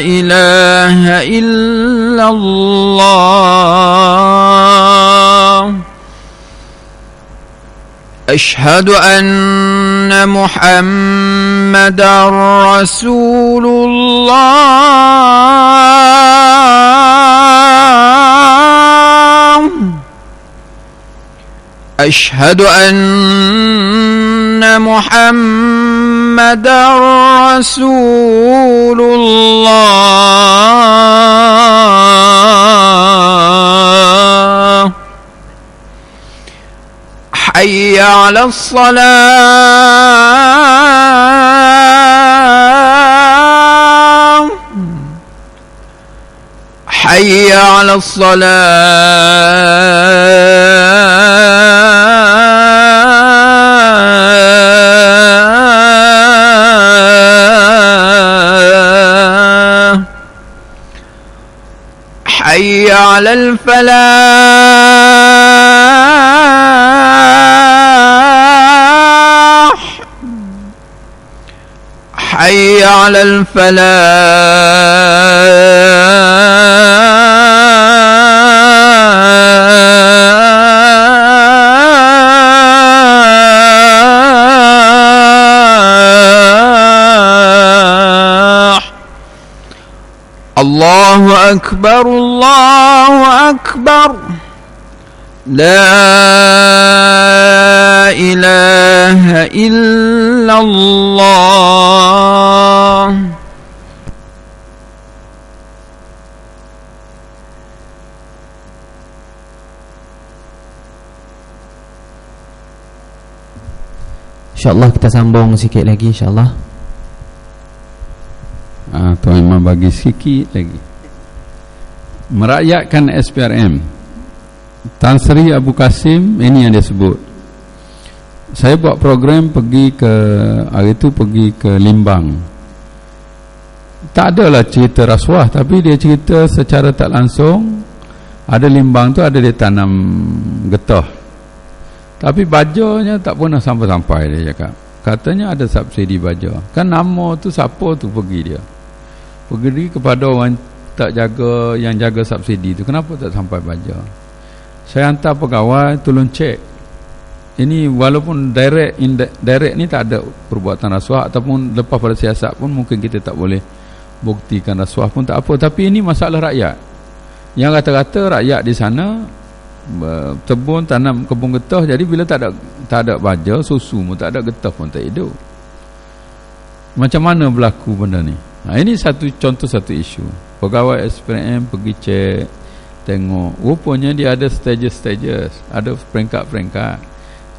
[SPEAKER 3] ilaha illallah. أشهد أن محمدا رسول الله أشهد أن محمدا رسول الله حي على الصلاة حي على الصلاة حي على الفلاح حي على الفلاح الله أكبر الله أكبر لا إله إلا الله
[SPEAKER 1] InsyaAllah kita sambung sikit lagi insyaAllah.
[SPEAKER 2] Tuan Imam bagi sikit lagi. Merakyatkan SPRM, Tan Sri Abu Kasim, ini yang dia sebut. Saya buat program pergi ke, hari itu pergi ke Limbang. Tak adalah cerita rasuah, tapi dia cerita secara tak langsung. Ada Limbang tu ada dia tanam getah, tapi bajanya tak pernah sampai-sampai, dia cakap. Katanya ada subsidi baja. Kan nama tu siapa tu pergi dia? Pergi kepada orang tak jaga, yang jaga subsidi tu. Kenapa tak sampai baja? Saya hantar pegawai tolong cek. Ini walaupun direct ni tak ada perbuatan rasuah, ataupun lepas pada siasat pun mungkin kita tak boleh buktikan rasuah pun tak apa. Tapi ini masalah rakyat. Yang kata-kata rakyat di sana tebun tanam kebun getah, jadi bila tak ada baja, susu pun tak ada, getah pun tak hidup. Macam mana berlaku benda ni? Ini satu contoh, satu isu. Pegawai SPRM pergi cek, tengok, rupanya dia ada stages, ada peringkat-peringkat.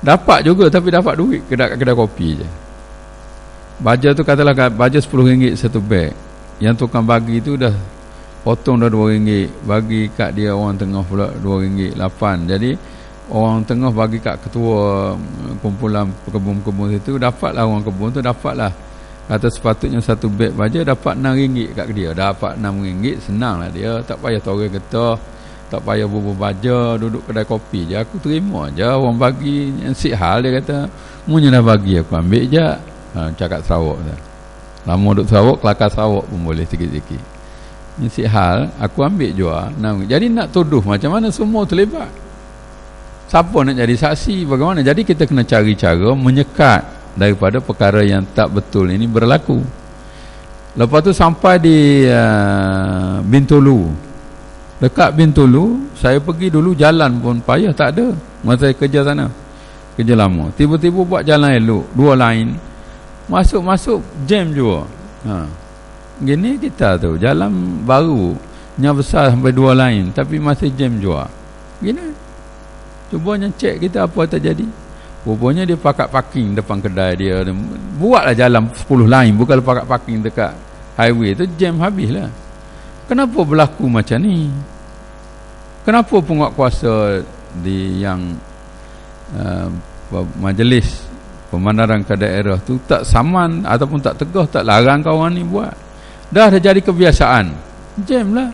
[SPEAKER 2] Dapat juga, tapi dapat duit kedai kopi je. Baja tu katalah baja RM10 satu beg, yang tukang bagi tu dah potong dah RM2, bagi kat dia orang tengah pula RM2.8. Jadi orang tengah bagi kat ketua kumpulan kebun-kebun itu, dapatlah orang kebun tu, dapatlah, kata sepatutnya satu beg baja dapat RM6 kat dia. Dapat RM6, senanglah dia, tak payah toreh getah, tak payah bubur baja, duduk kedai kopi je. Aku terima je orang bagi yang sik hal. Dia kata munya dah bagi, aku ambil je. Cakap Sarawak dah. Lama duduk Sarawak, kelakar Sarawak pun boleh sikit-sikit. Ini sik hal, aku ambil juga. Jadi nak tuduh macam mana, semua terlibat. Siapa nak jadi saksi, bagaimana? Jadi kita kena cari cara menyekat daripada perkara yang tak betul ini berlaku. Lepas tu sampai di Bintulu. Dekat Bintulu, saya pergi dulu, jalan pun payah, tak ada. Masa saya kerja sana, kerja lama, tiba-tiba buat jalan elok, 2 lain, masuk jam juga. Gini kita tu, jalan baru, yang besar sampai 2 lain, tapi masih jam juga. Gini, cubanya cek kita apa terjadi. Rupanya dia pakat parking depan kedai dia. Buatlah jalan 10 lain, bukan pakat parking dekat highway tu, jam habislah. Kenapa berlaku macam ni? Kenapa penguatkuasa di yang majlis pemandaran ke daerah tu tak saman ataupun tak tegah, tak larang kawan ni buat? Dah jadi kebiasaan, jam lah.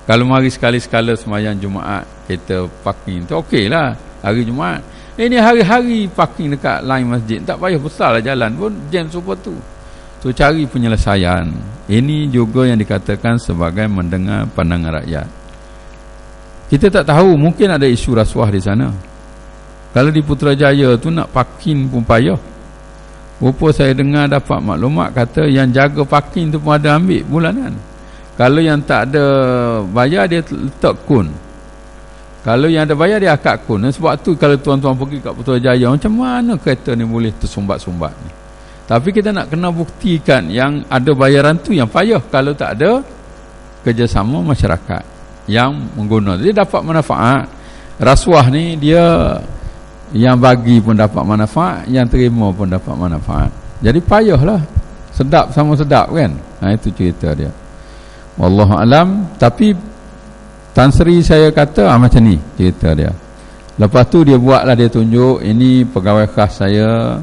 [SPEAKER 2] Kalau mari sekali-sekala semayang Jumaat kita parking tu okey lah, hari Jumaat. Ini hari-hari parking dekat lain masjid, tak payah besarlah jalan pun jam super tu. So cari penyelesaian. Ini juga yang dikatakan sebagai mendengar pandangan rakyat. Kita tak tahu, mungkin ada isu rasuah di sana. Kalau di Putrajaya tu nak parking pun payah. Rupa saya dengar dapat maklumat kata yang jaga parking tu pun ada ambil bulanan. Kalau yang tak ada bayar dia letak kun. Kalau yang ada bayar dia akad kun. Dan sebab tu kalau tuan-tuan pergi kat Putrajaya, macam mana kereta ni boleh tersumbat-sumbat ni? Tapi kita nak kena buktikan yang ada bayaran tu yang payah. Kalau tak ada kerjasama masyarakat yang menggunakan, dia dapat manfaat. Rasuah ni dia yang bagi pun dapat manfaat, yang terima pun dapat manfaat. Jadi payahlah. Sedap sama sedap kan. Itu cerita dia. Wallahu alam. Tapi Tan Sri saya kata macam ni cerita dia. Lepas tu dia buatlah, dia tunjuk ini pegawai khas saya,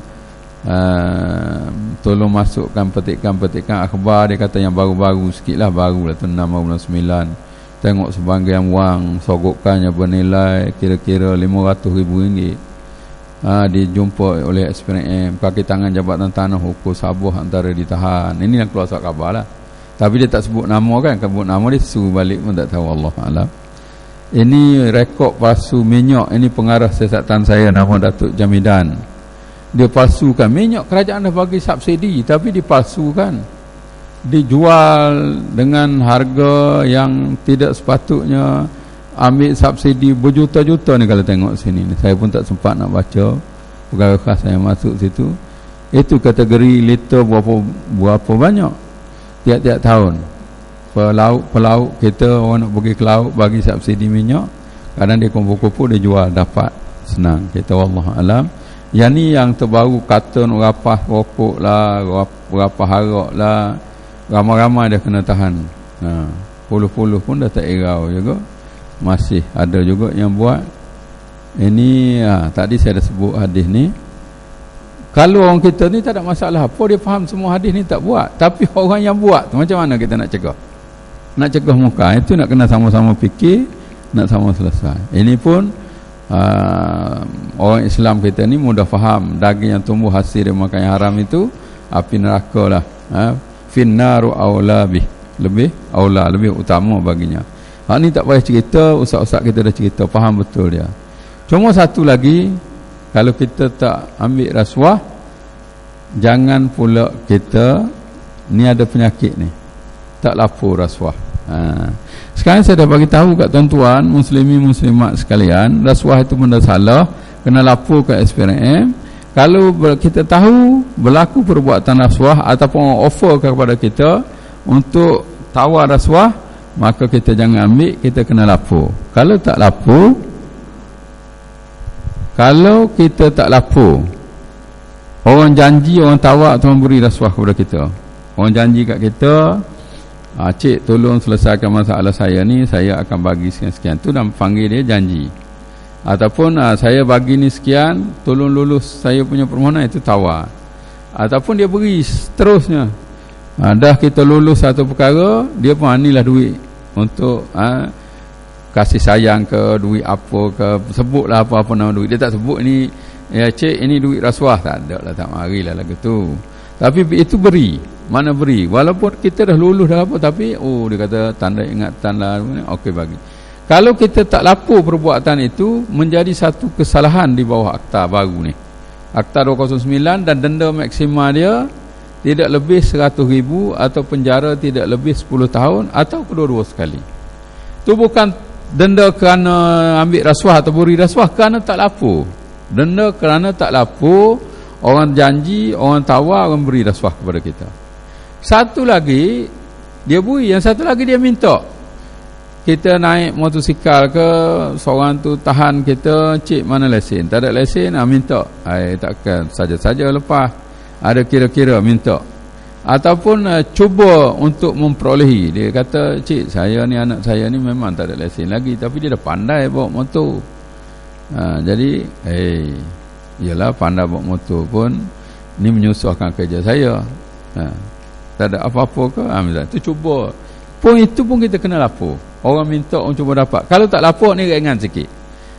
[SPEAKER 2] tolong masukkan petikan-petikan akhbar. Dia kata yang baru-baru sikit lah, barulah tu 6.9. Tengok sebahagian wang sogokkannya bernilai kira-kira RM500,000. Dijumpa oleh SPRM, kaki tangan Jabatan Tanah Hukum Sabah antara ditahan. Ini yang keluar surat khabar lah. Tapi dia tak sebut nama kan. Sebut nama dia suruh balik pun tak tahu, Allah alam. Ini rekod palsu minyak. Ini pengarah siasatan saya, nama Datuk Jamidan. Dia palsukan minyak. Kerajaan dah bagi subsidi tapi dipalsukan, dijual dengan harga yang tidak sepatutnya. Ambil subsidi berjuta-juta ni kalau tengok sini ni. Saya pun tak sempat nak baca. Pegawai khas saya masuk situ. Itu kategori liter berapa banyak tiap-tiap tahun. Pelaut kita, orang nak pergi ke laut bagi subsidi minyak, kadang dia kumpul-kumpul, dia jual dapat senang. Kita wallahu alam. Yang ni yang terbaru, kartun rapah rokok lah, rapah harak lah, ramai-ramai dah kena tahan. Puluh-puluh pun dah tak erau juga. Masih ada juga yang buat. Ini tadi saya dah sebut hadis ni. Kalau orang kita ni tak ada masalah apa, dia faham semua hadis ni tak buat. Tapi orang yang buat tu macam mana kita nak cegah? Nak cegah muka, itu nak kena sama-sama fikir, nak sama selesai. Ini pun orang Islam kita ni mudah faham. Daging yang tumbuh hasil dia makan yang haram itu api neraka lah. Finnaru aula bih, lebih aula, lebih utama baginya. Hak ni tak payah cerita, ustaz-ustaz kita dah cerita, faham betul dia. Cuma satu lagi, kalau kita tak ambil rasuah, jangan pula kita ni ada penyakit ni, tak lapor rasuah. Sekarang saya dah bagi tahu kat tuan-tuan muslimin muslimat sekalian, rasuah itu benda salah, kena lapor ke SPRM. Kalau kita tahu berlaku perbuatan rasuah ataupun offer kepada kita untuk tawar rasuah, maka kita jangan ambil, kita kena lapor. Kalau kita tak lapor, orang janji, orang tawar atau memberi rasuah kepada kita, orang janji kat kita, cik tolong selesaikan masalah saya ni, saya akan bagi sekian-sekian, tu dan panggil dia janji. Ataupun saya bagi ni sekian, tolong lulus saya punya permohonan, itu tawar. Ataupun dia beri seterusnya, dah kita lulus satu perkara, dia pun inilah duit untuk kasih sayang ke, duit apa ke, sebutlah apa-apa nama duit. Dia tak sebut ni, ya cik ini duit rasuah, tak ada lah, tak marilah lagu tu. Tapi itu beri, mana beri, walaupun kita dah lulus dah apa, tapi dia kata tanda ingatan lah, okey bagi. Kalau kita tak lapor perbuatan itu, menjadi satu kesalahan di bawah akta baru ni, Akta 209, dan denda maksima dia tidak lebih 100,000 atau penjara tidak lebih 10 tahun atau kedua-dua sekali. Itu bukan denda kerana ambil rasuah atau beri rasuah, kerana tak lapor. Denda kerana tak lapor, orang janji, orang tawar, orang beri rasuah kepada kita. Satu lagi dia beri, yang satu lagi dia minta. Kita naik motosikal ke, seorang tu tahan kita, cik mana lesen? Tak ada lesen, minta. Takkan saja-saja lepas. Ada kira-kira minta. Ataupun cuba untuk memperolehi. Dia kata, cik saya ni, anak saya ni memang tak ada lesen lagi, tapi dia dah pandai bawa motor. Jadi yalah, pandai bawa motor pun ni menyusahkan kerja saya. Tak ada apa-apa ke? Itu cuba. Itu pun kita kena lapor. Orang minta, orang cuba dapat. Kalau tak lapor ni ringan sikit.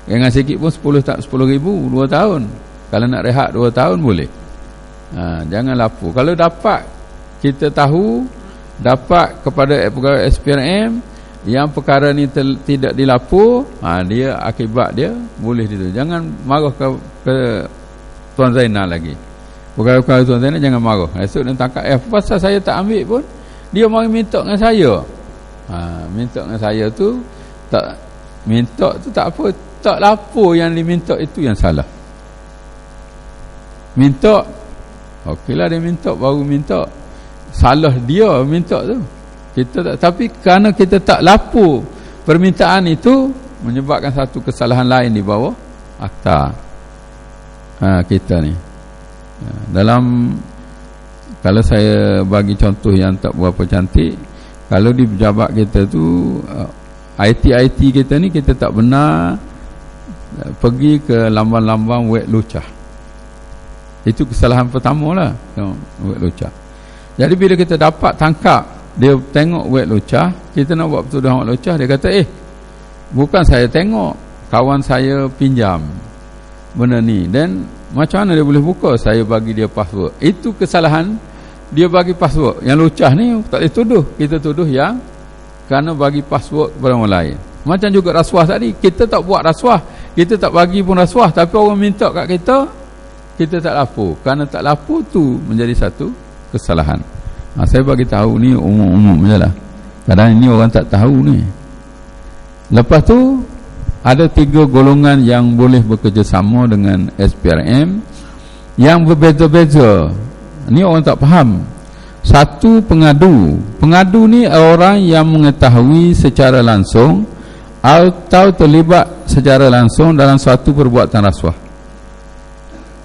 [SPEAKER 2] Ringan sikit pun 10,000 2 tahun. Kalau nak rehat 2 tahun boleh. Jangan lapor. Kalau dapat, kita tahu dapat kepada pegawai SPRM, yang perkara ni tidak dilapor, dia akibat dia boleh itu. Jangan marah ke Tuan Zainal lagi. Perkara Tuan Zainal jangan marah. Esok dia tangkap, pasal saya tak ambil pun dia mari minta dengan saya. Minta dengan saya tu tak, minta tu tak apa, tak lapor yang diminta itu yang salah. Minta, okeylah dia minta, baru minta, salah dia minta tu. Kita tak, tapi kerana kita tak lapor permintaan itu, menyebabkan satu kesalahan lain di bawah akta kita ni. Dalam, kalau saya bagi contoh yang tak berapa cantik, kalau di pejabat kita tu IT kita ni, kita tak benar pergi ke lambang-lambang web lucah. Itu kesalahan pertama lah, web lucah. Jadi bila kita dapat tangkap dia tengok web lucah, kita nak buat pertuduhan web lucah, dia kata bukan saya tengok, kawan saya pinjam benda ni, dan macam mana dia boleh buka, saya bagi dia password. Itu kesalahan, dia bagi password. Yang lucah ni tak boleh tuduh, kita tuduh yang kerana bagi password kepada orang lain. Macam juga rasuah tadi, kita tak buat rasuah, kita tak bagi pun rasuah, tapi orang minta kat kita, kita tak lapor. Kerana tak lapor tu menjadi satu kesalahan. Saya bagi tahu ni umum-umum je lah, kadang ini orang tak tahu ni. Lepas tu ada 3 golongan yang boleh bekerjasama dengan SPRM yang berbeza-beza. Ni orang tak faham. Satu, pengadu. Pengadu ni orang yang mengetahui secara langsung atau terlibat secara langsung dalam suatu perbuatan rasuah.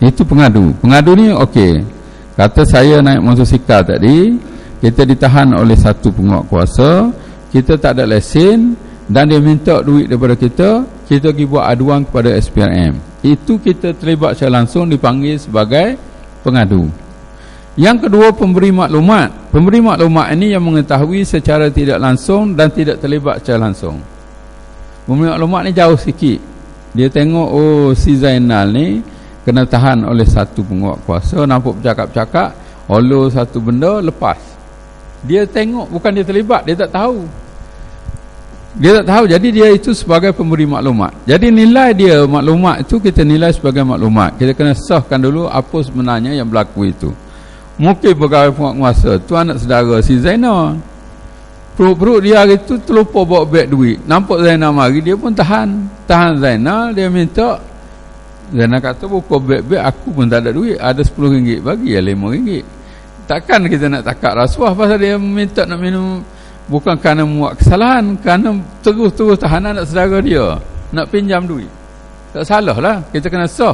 [SPEAKER 2] Itu pengadu. Pengadu ni okey. Kata saya naik motosikal tadi, kita ditahan oleh satu penguatkuasa, kita tak ada lesen dan dia minta duit daripada kita pergi buat aduan kepada SPRM. Itu kita terlibat secara langsung, dipanggil sebagai pengadu. Yang kedua, pemberi maklumat. Pemberi maklumat ini yang mengetahui secara tidak langsung dan tidak terlibat secara langsung. Pemberi maklumat ni jauh sikit. Dia tengok, si Zainal ni kena tahan oleh satu penguatkuasa, nampak bercakap-cakap, oleh satu benda, lepas. Dia tengok, bukan dia terlibat, dia tak tahu. Dia tak tahu, jadi dia itu sebagai pemberi maklumat. Jadi nilai dia, maklumat itu kita nilai sebagai maklumat. Kita kena sahkan dulu apa sebenarnya yang berlaku itu. Mungkin pegawai penguatkuasa tu anak saudara si Zainal, perut dia hari tu terlupa bawa beg duit, nampak Zainal mari, dia pun tahan Zainal. Dia minta, Zainal kata buka beg-beg, aku pun tak ada duit, ada RM10 bagi, ya RM5. Takkan kita nak takak rasuah pasal dia minta nak minum, bukan kerana muat kesalahan, kerana terus-terus tahan anak saudara dia nak pinjam duit. Tak salah lah, kita kena sah.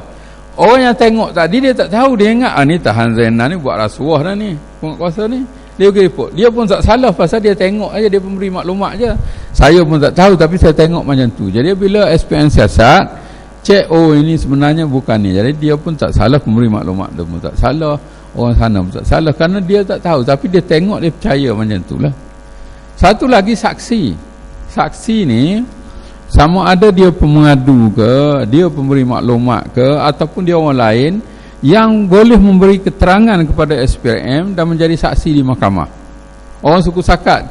[SPEAKER 2] Orang yang tengok tadi dia tak tahu, dia ingat ni tahan Zainal ni buat rasuah dah ni, penguatkuasa ni. Dia pergi report. Dia pun tak salah pasal dia tengok aja, dia pemberi maklumat je. Saya pun tak tahu tapi saya tengok macam tu. Jadi bila SPM siasat cek, ini sebenarnya bukan ni. Jadi dia pun tak salah, pemberi maklumat dia pun tak salah, orang sana pun tak salah, kerana dia tak tahu tapi dia tengok, dia percaya macam itulah. Satu lagi, saksi. Saksi ni sama ada dia pemengadu ke, dia pemberi maklumat ke, ataupun dia orang lain yang boleh memberi keterangan kepada SPRM dan menjadi saksi di mahkamah. Orang suku sakat,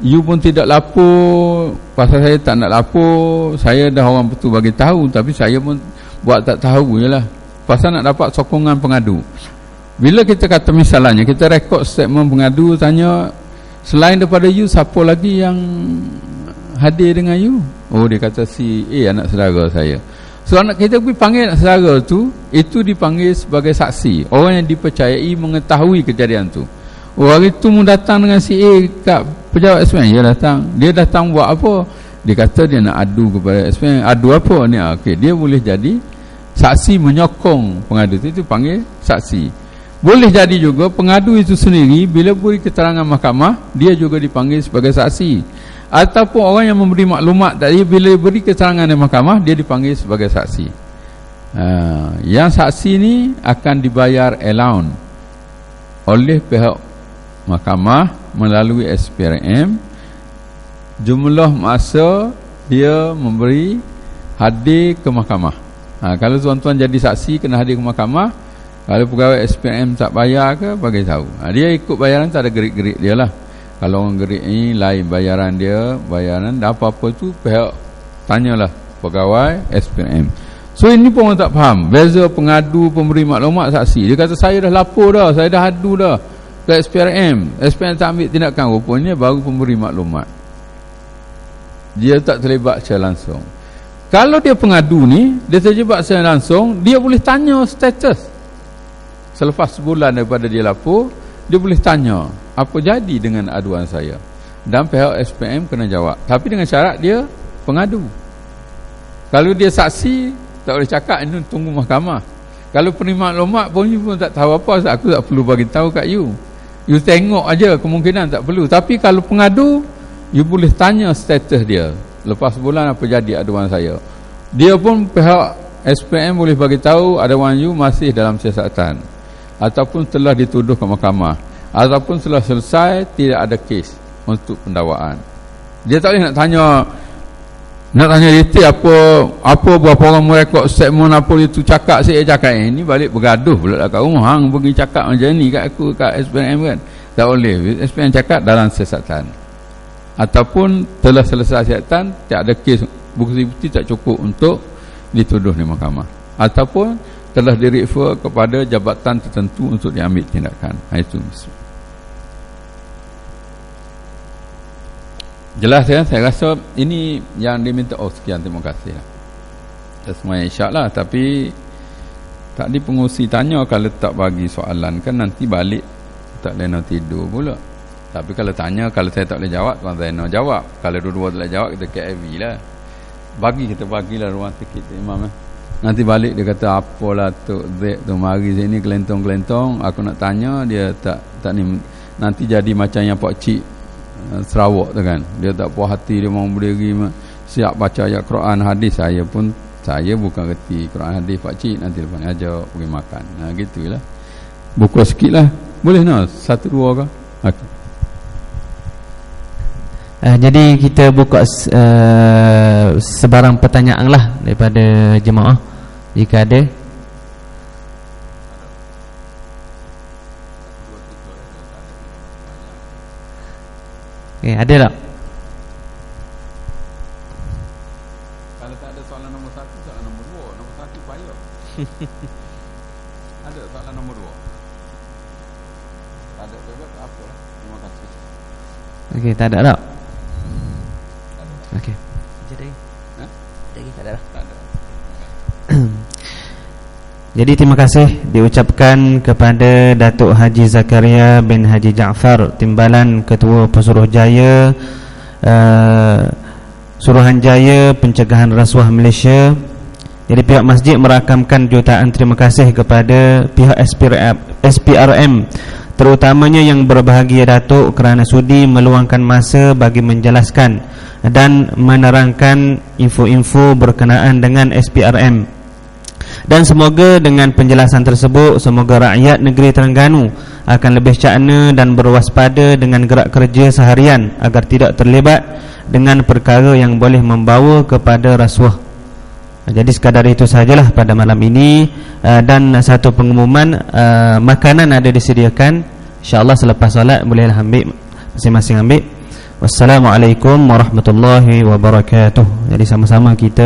[SPEAKER 2] you pun tidak lapor, pasal saya tak nak lapor, saya dah orang betul bagi tahu, tapi saya pun buat tak tahu je lah, pasal nak dapat sokongan pengadu. Bila kita kata misalnya, kita rekod statement pengadu, tanya, selain daripada you, siapa lagi yang hadir dengan you? Dia kata si A, anak saudara saya. So anak kita pergi panggil anak saudara tu, itu dipanggil sebagai saksi, orang yang dipercayai mengetahui kejadian tu. Hari tu mu datang dengan si A kat pejabat SPM, dia datang buat apa? Dia kata dia nak adu kepada SPM. Adu apa ni? Okey, dia boleh jadi saksi menyokong pengadu itu panggil saksi. Boleh jadi juga pengadu itu sendiri bila beri keterangan mahkamah, dia juga dipanggil sebagai saksi. Ataupun orang yang memberi maklumat tadi, bila beri keterangan di mahkamah, dia dipanggil sebagai saksi. Yang saksi ni akan dibayar allowance oleh pihak mahkamah melalui SPRM. Jumlah masa dia memberi hadir ke mahkamah. Kalau tuan-tuan jadi saksi kena hadir ke mahkamah. Kalau pegawai SPRM tak bayar ke, bagi tahu. Dia ikut bayaran, tak ada gerik-gerik dia lah. Kalau orang gerik ni lain bayaran dia, bayaran apa-apa tu pihak tanyalah pegawai SPM. So ini pun orang tak faham beza pengadu, pemberi maklumat, saksi. Dia kata saya dah lapor dah, saya dah adu dah ke SPRM. SPRM tak ambil tindakan, rupanya baru pemberi maklumat. Dia tak terlibat secara langsung. Kalau dia pengadu ni, dia terlibat secara langsung, dia boleh tanya status. Selepas sebulan daripada dia lapor, dia boleh tanya apa jadi dengan aduan saya, dan pihak SPM kena jawab. Tapi dengan syarat dia pengadu. Kalau dia saksi, tak boleh cakap, ini tunggu mahkamah. Kalau penerima maklumat pun tak tahu apa, aku tak perlu bagi tahu kat you. You tengok aja, kemungkinan tak perlu. Tapi kalau pengadu, you boleh tanya status dia. Lepas sebulan apa jadi aduan saya. Dia pun pihak SPM boleh bagi tahu aduan you masih dalam siasatan, ataupun telah dituduh ke mahkamah, ataupun telah selesai, tidak ada kes untuk pendakwaan. Dia tak boleh nak tanya detail apa berapa orang merekod statement apa itu cakap, saya cakap ini balik bergaduh pula kat rumah, hang pergi cakap macam ni kat aku kat SPM kan. Tak boleh. SPM cakap dalam siasatan, ataupun telah selesai siasatan, tak ada kes, bukti-bukti tak cukup untuk dituduh di mahkamah, ataupun telah direfer kepada jabatan tertentu untuk diambil tindakan. Itu jelas ya. Saya rasa ini yang diminta. Sekian, terima kasih. Semuanya insyaAllah. Tapi tadi pengurusi tanya, kalau tak bagi soalan kan nanti balik tak lena tidur pula. Tapi kalau tanya, kalau saya tak boleh jawab, tuan Zainal jawab. Kalau dua-dua tak boleh jawab, kita KIV lah. Kita bagilah ruang sikit Imam. Nanti balik dia kata, apalah Tok Zek tu mari sini kelentong-kelentong, aku nak tanya dia tak ni. Nanti jadi macam yang Pak Cik Sarawak tu kan, dia tak puas hati, dia mau berdiri siap baca ayat Quran hadis. Saya bukan reti Quran hadis Pak Cik, nanti lepas ni ajak pergi makan. Gitulah. Buku sikit lah, boleh nak 1-2 ke? Okay.
[SPEAKER 1] Jadi kita buka sebarang pertanyaan lah daripada jemaah jika ada. Ada tak?
[SPEAKER 2] Kalau tak ada soalan nombor 1, soalan nombor 2. Nombor 1 payah. Ada soalan nombor 2? Tak ada juga, tak apalah. Terima kasih.
[SPEAKER 1] Okey, tak ada tak? Okey. Jadi tak ada. Tak ada. Jadi terima kasih diucapkan kepada Datuk Haji Zakaria bin Haji Jaafar, Timbalan Ketua Pesuruhjaya Suruhanjaya Pencegahan Rasuah Malaysia. Jadi pihak masjid merakamkan jutaan terima kasih kepada pihak SPRM, terutamanya yang berbahagia Datuk, kerana sudi meluangkan masa bagi menjelaskan dan menerangkan info-info berkenaan dengan SPRM. Dan semoga dengan penjelasan tersebut, semoga rakyat negeri Terengganu akan lebih cakna dan berwaspada dengan gerak kerja seharian agar tidak terlibat dengan perkara yang boleh membawa kepada rasuah. Jadi sekadar itu sajalah pada malam ini. Dan satu pengumuman, makanan ada disediakan, InsyaAllah selepas solat bolehlah ambil, masing-masing ambil. Wassalamualaikum warahmatullahi wabarakatuh. Jadi sama-sama kita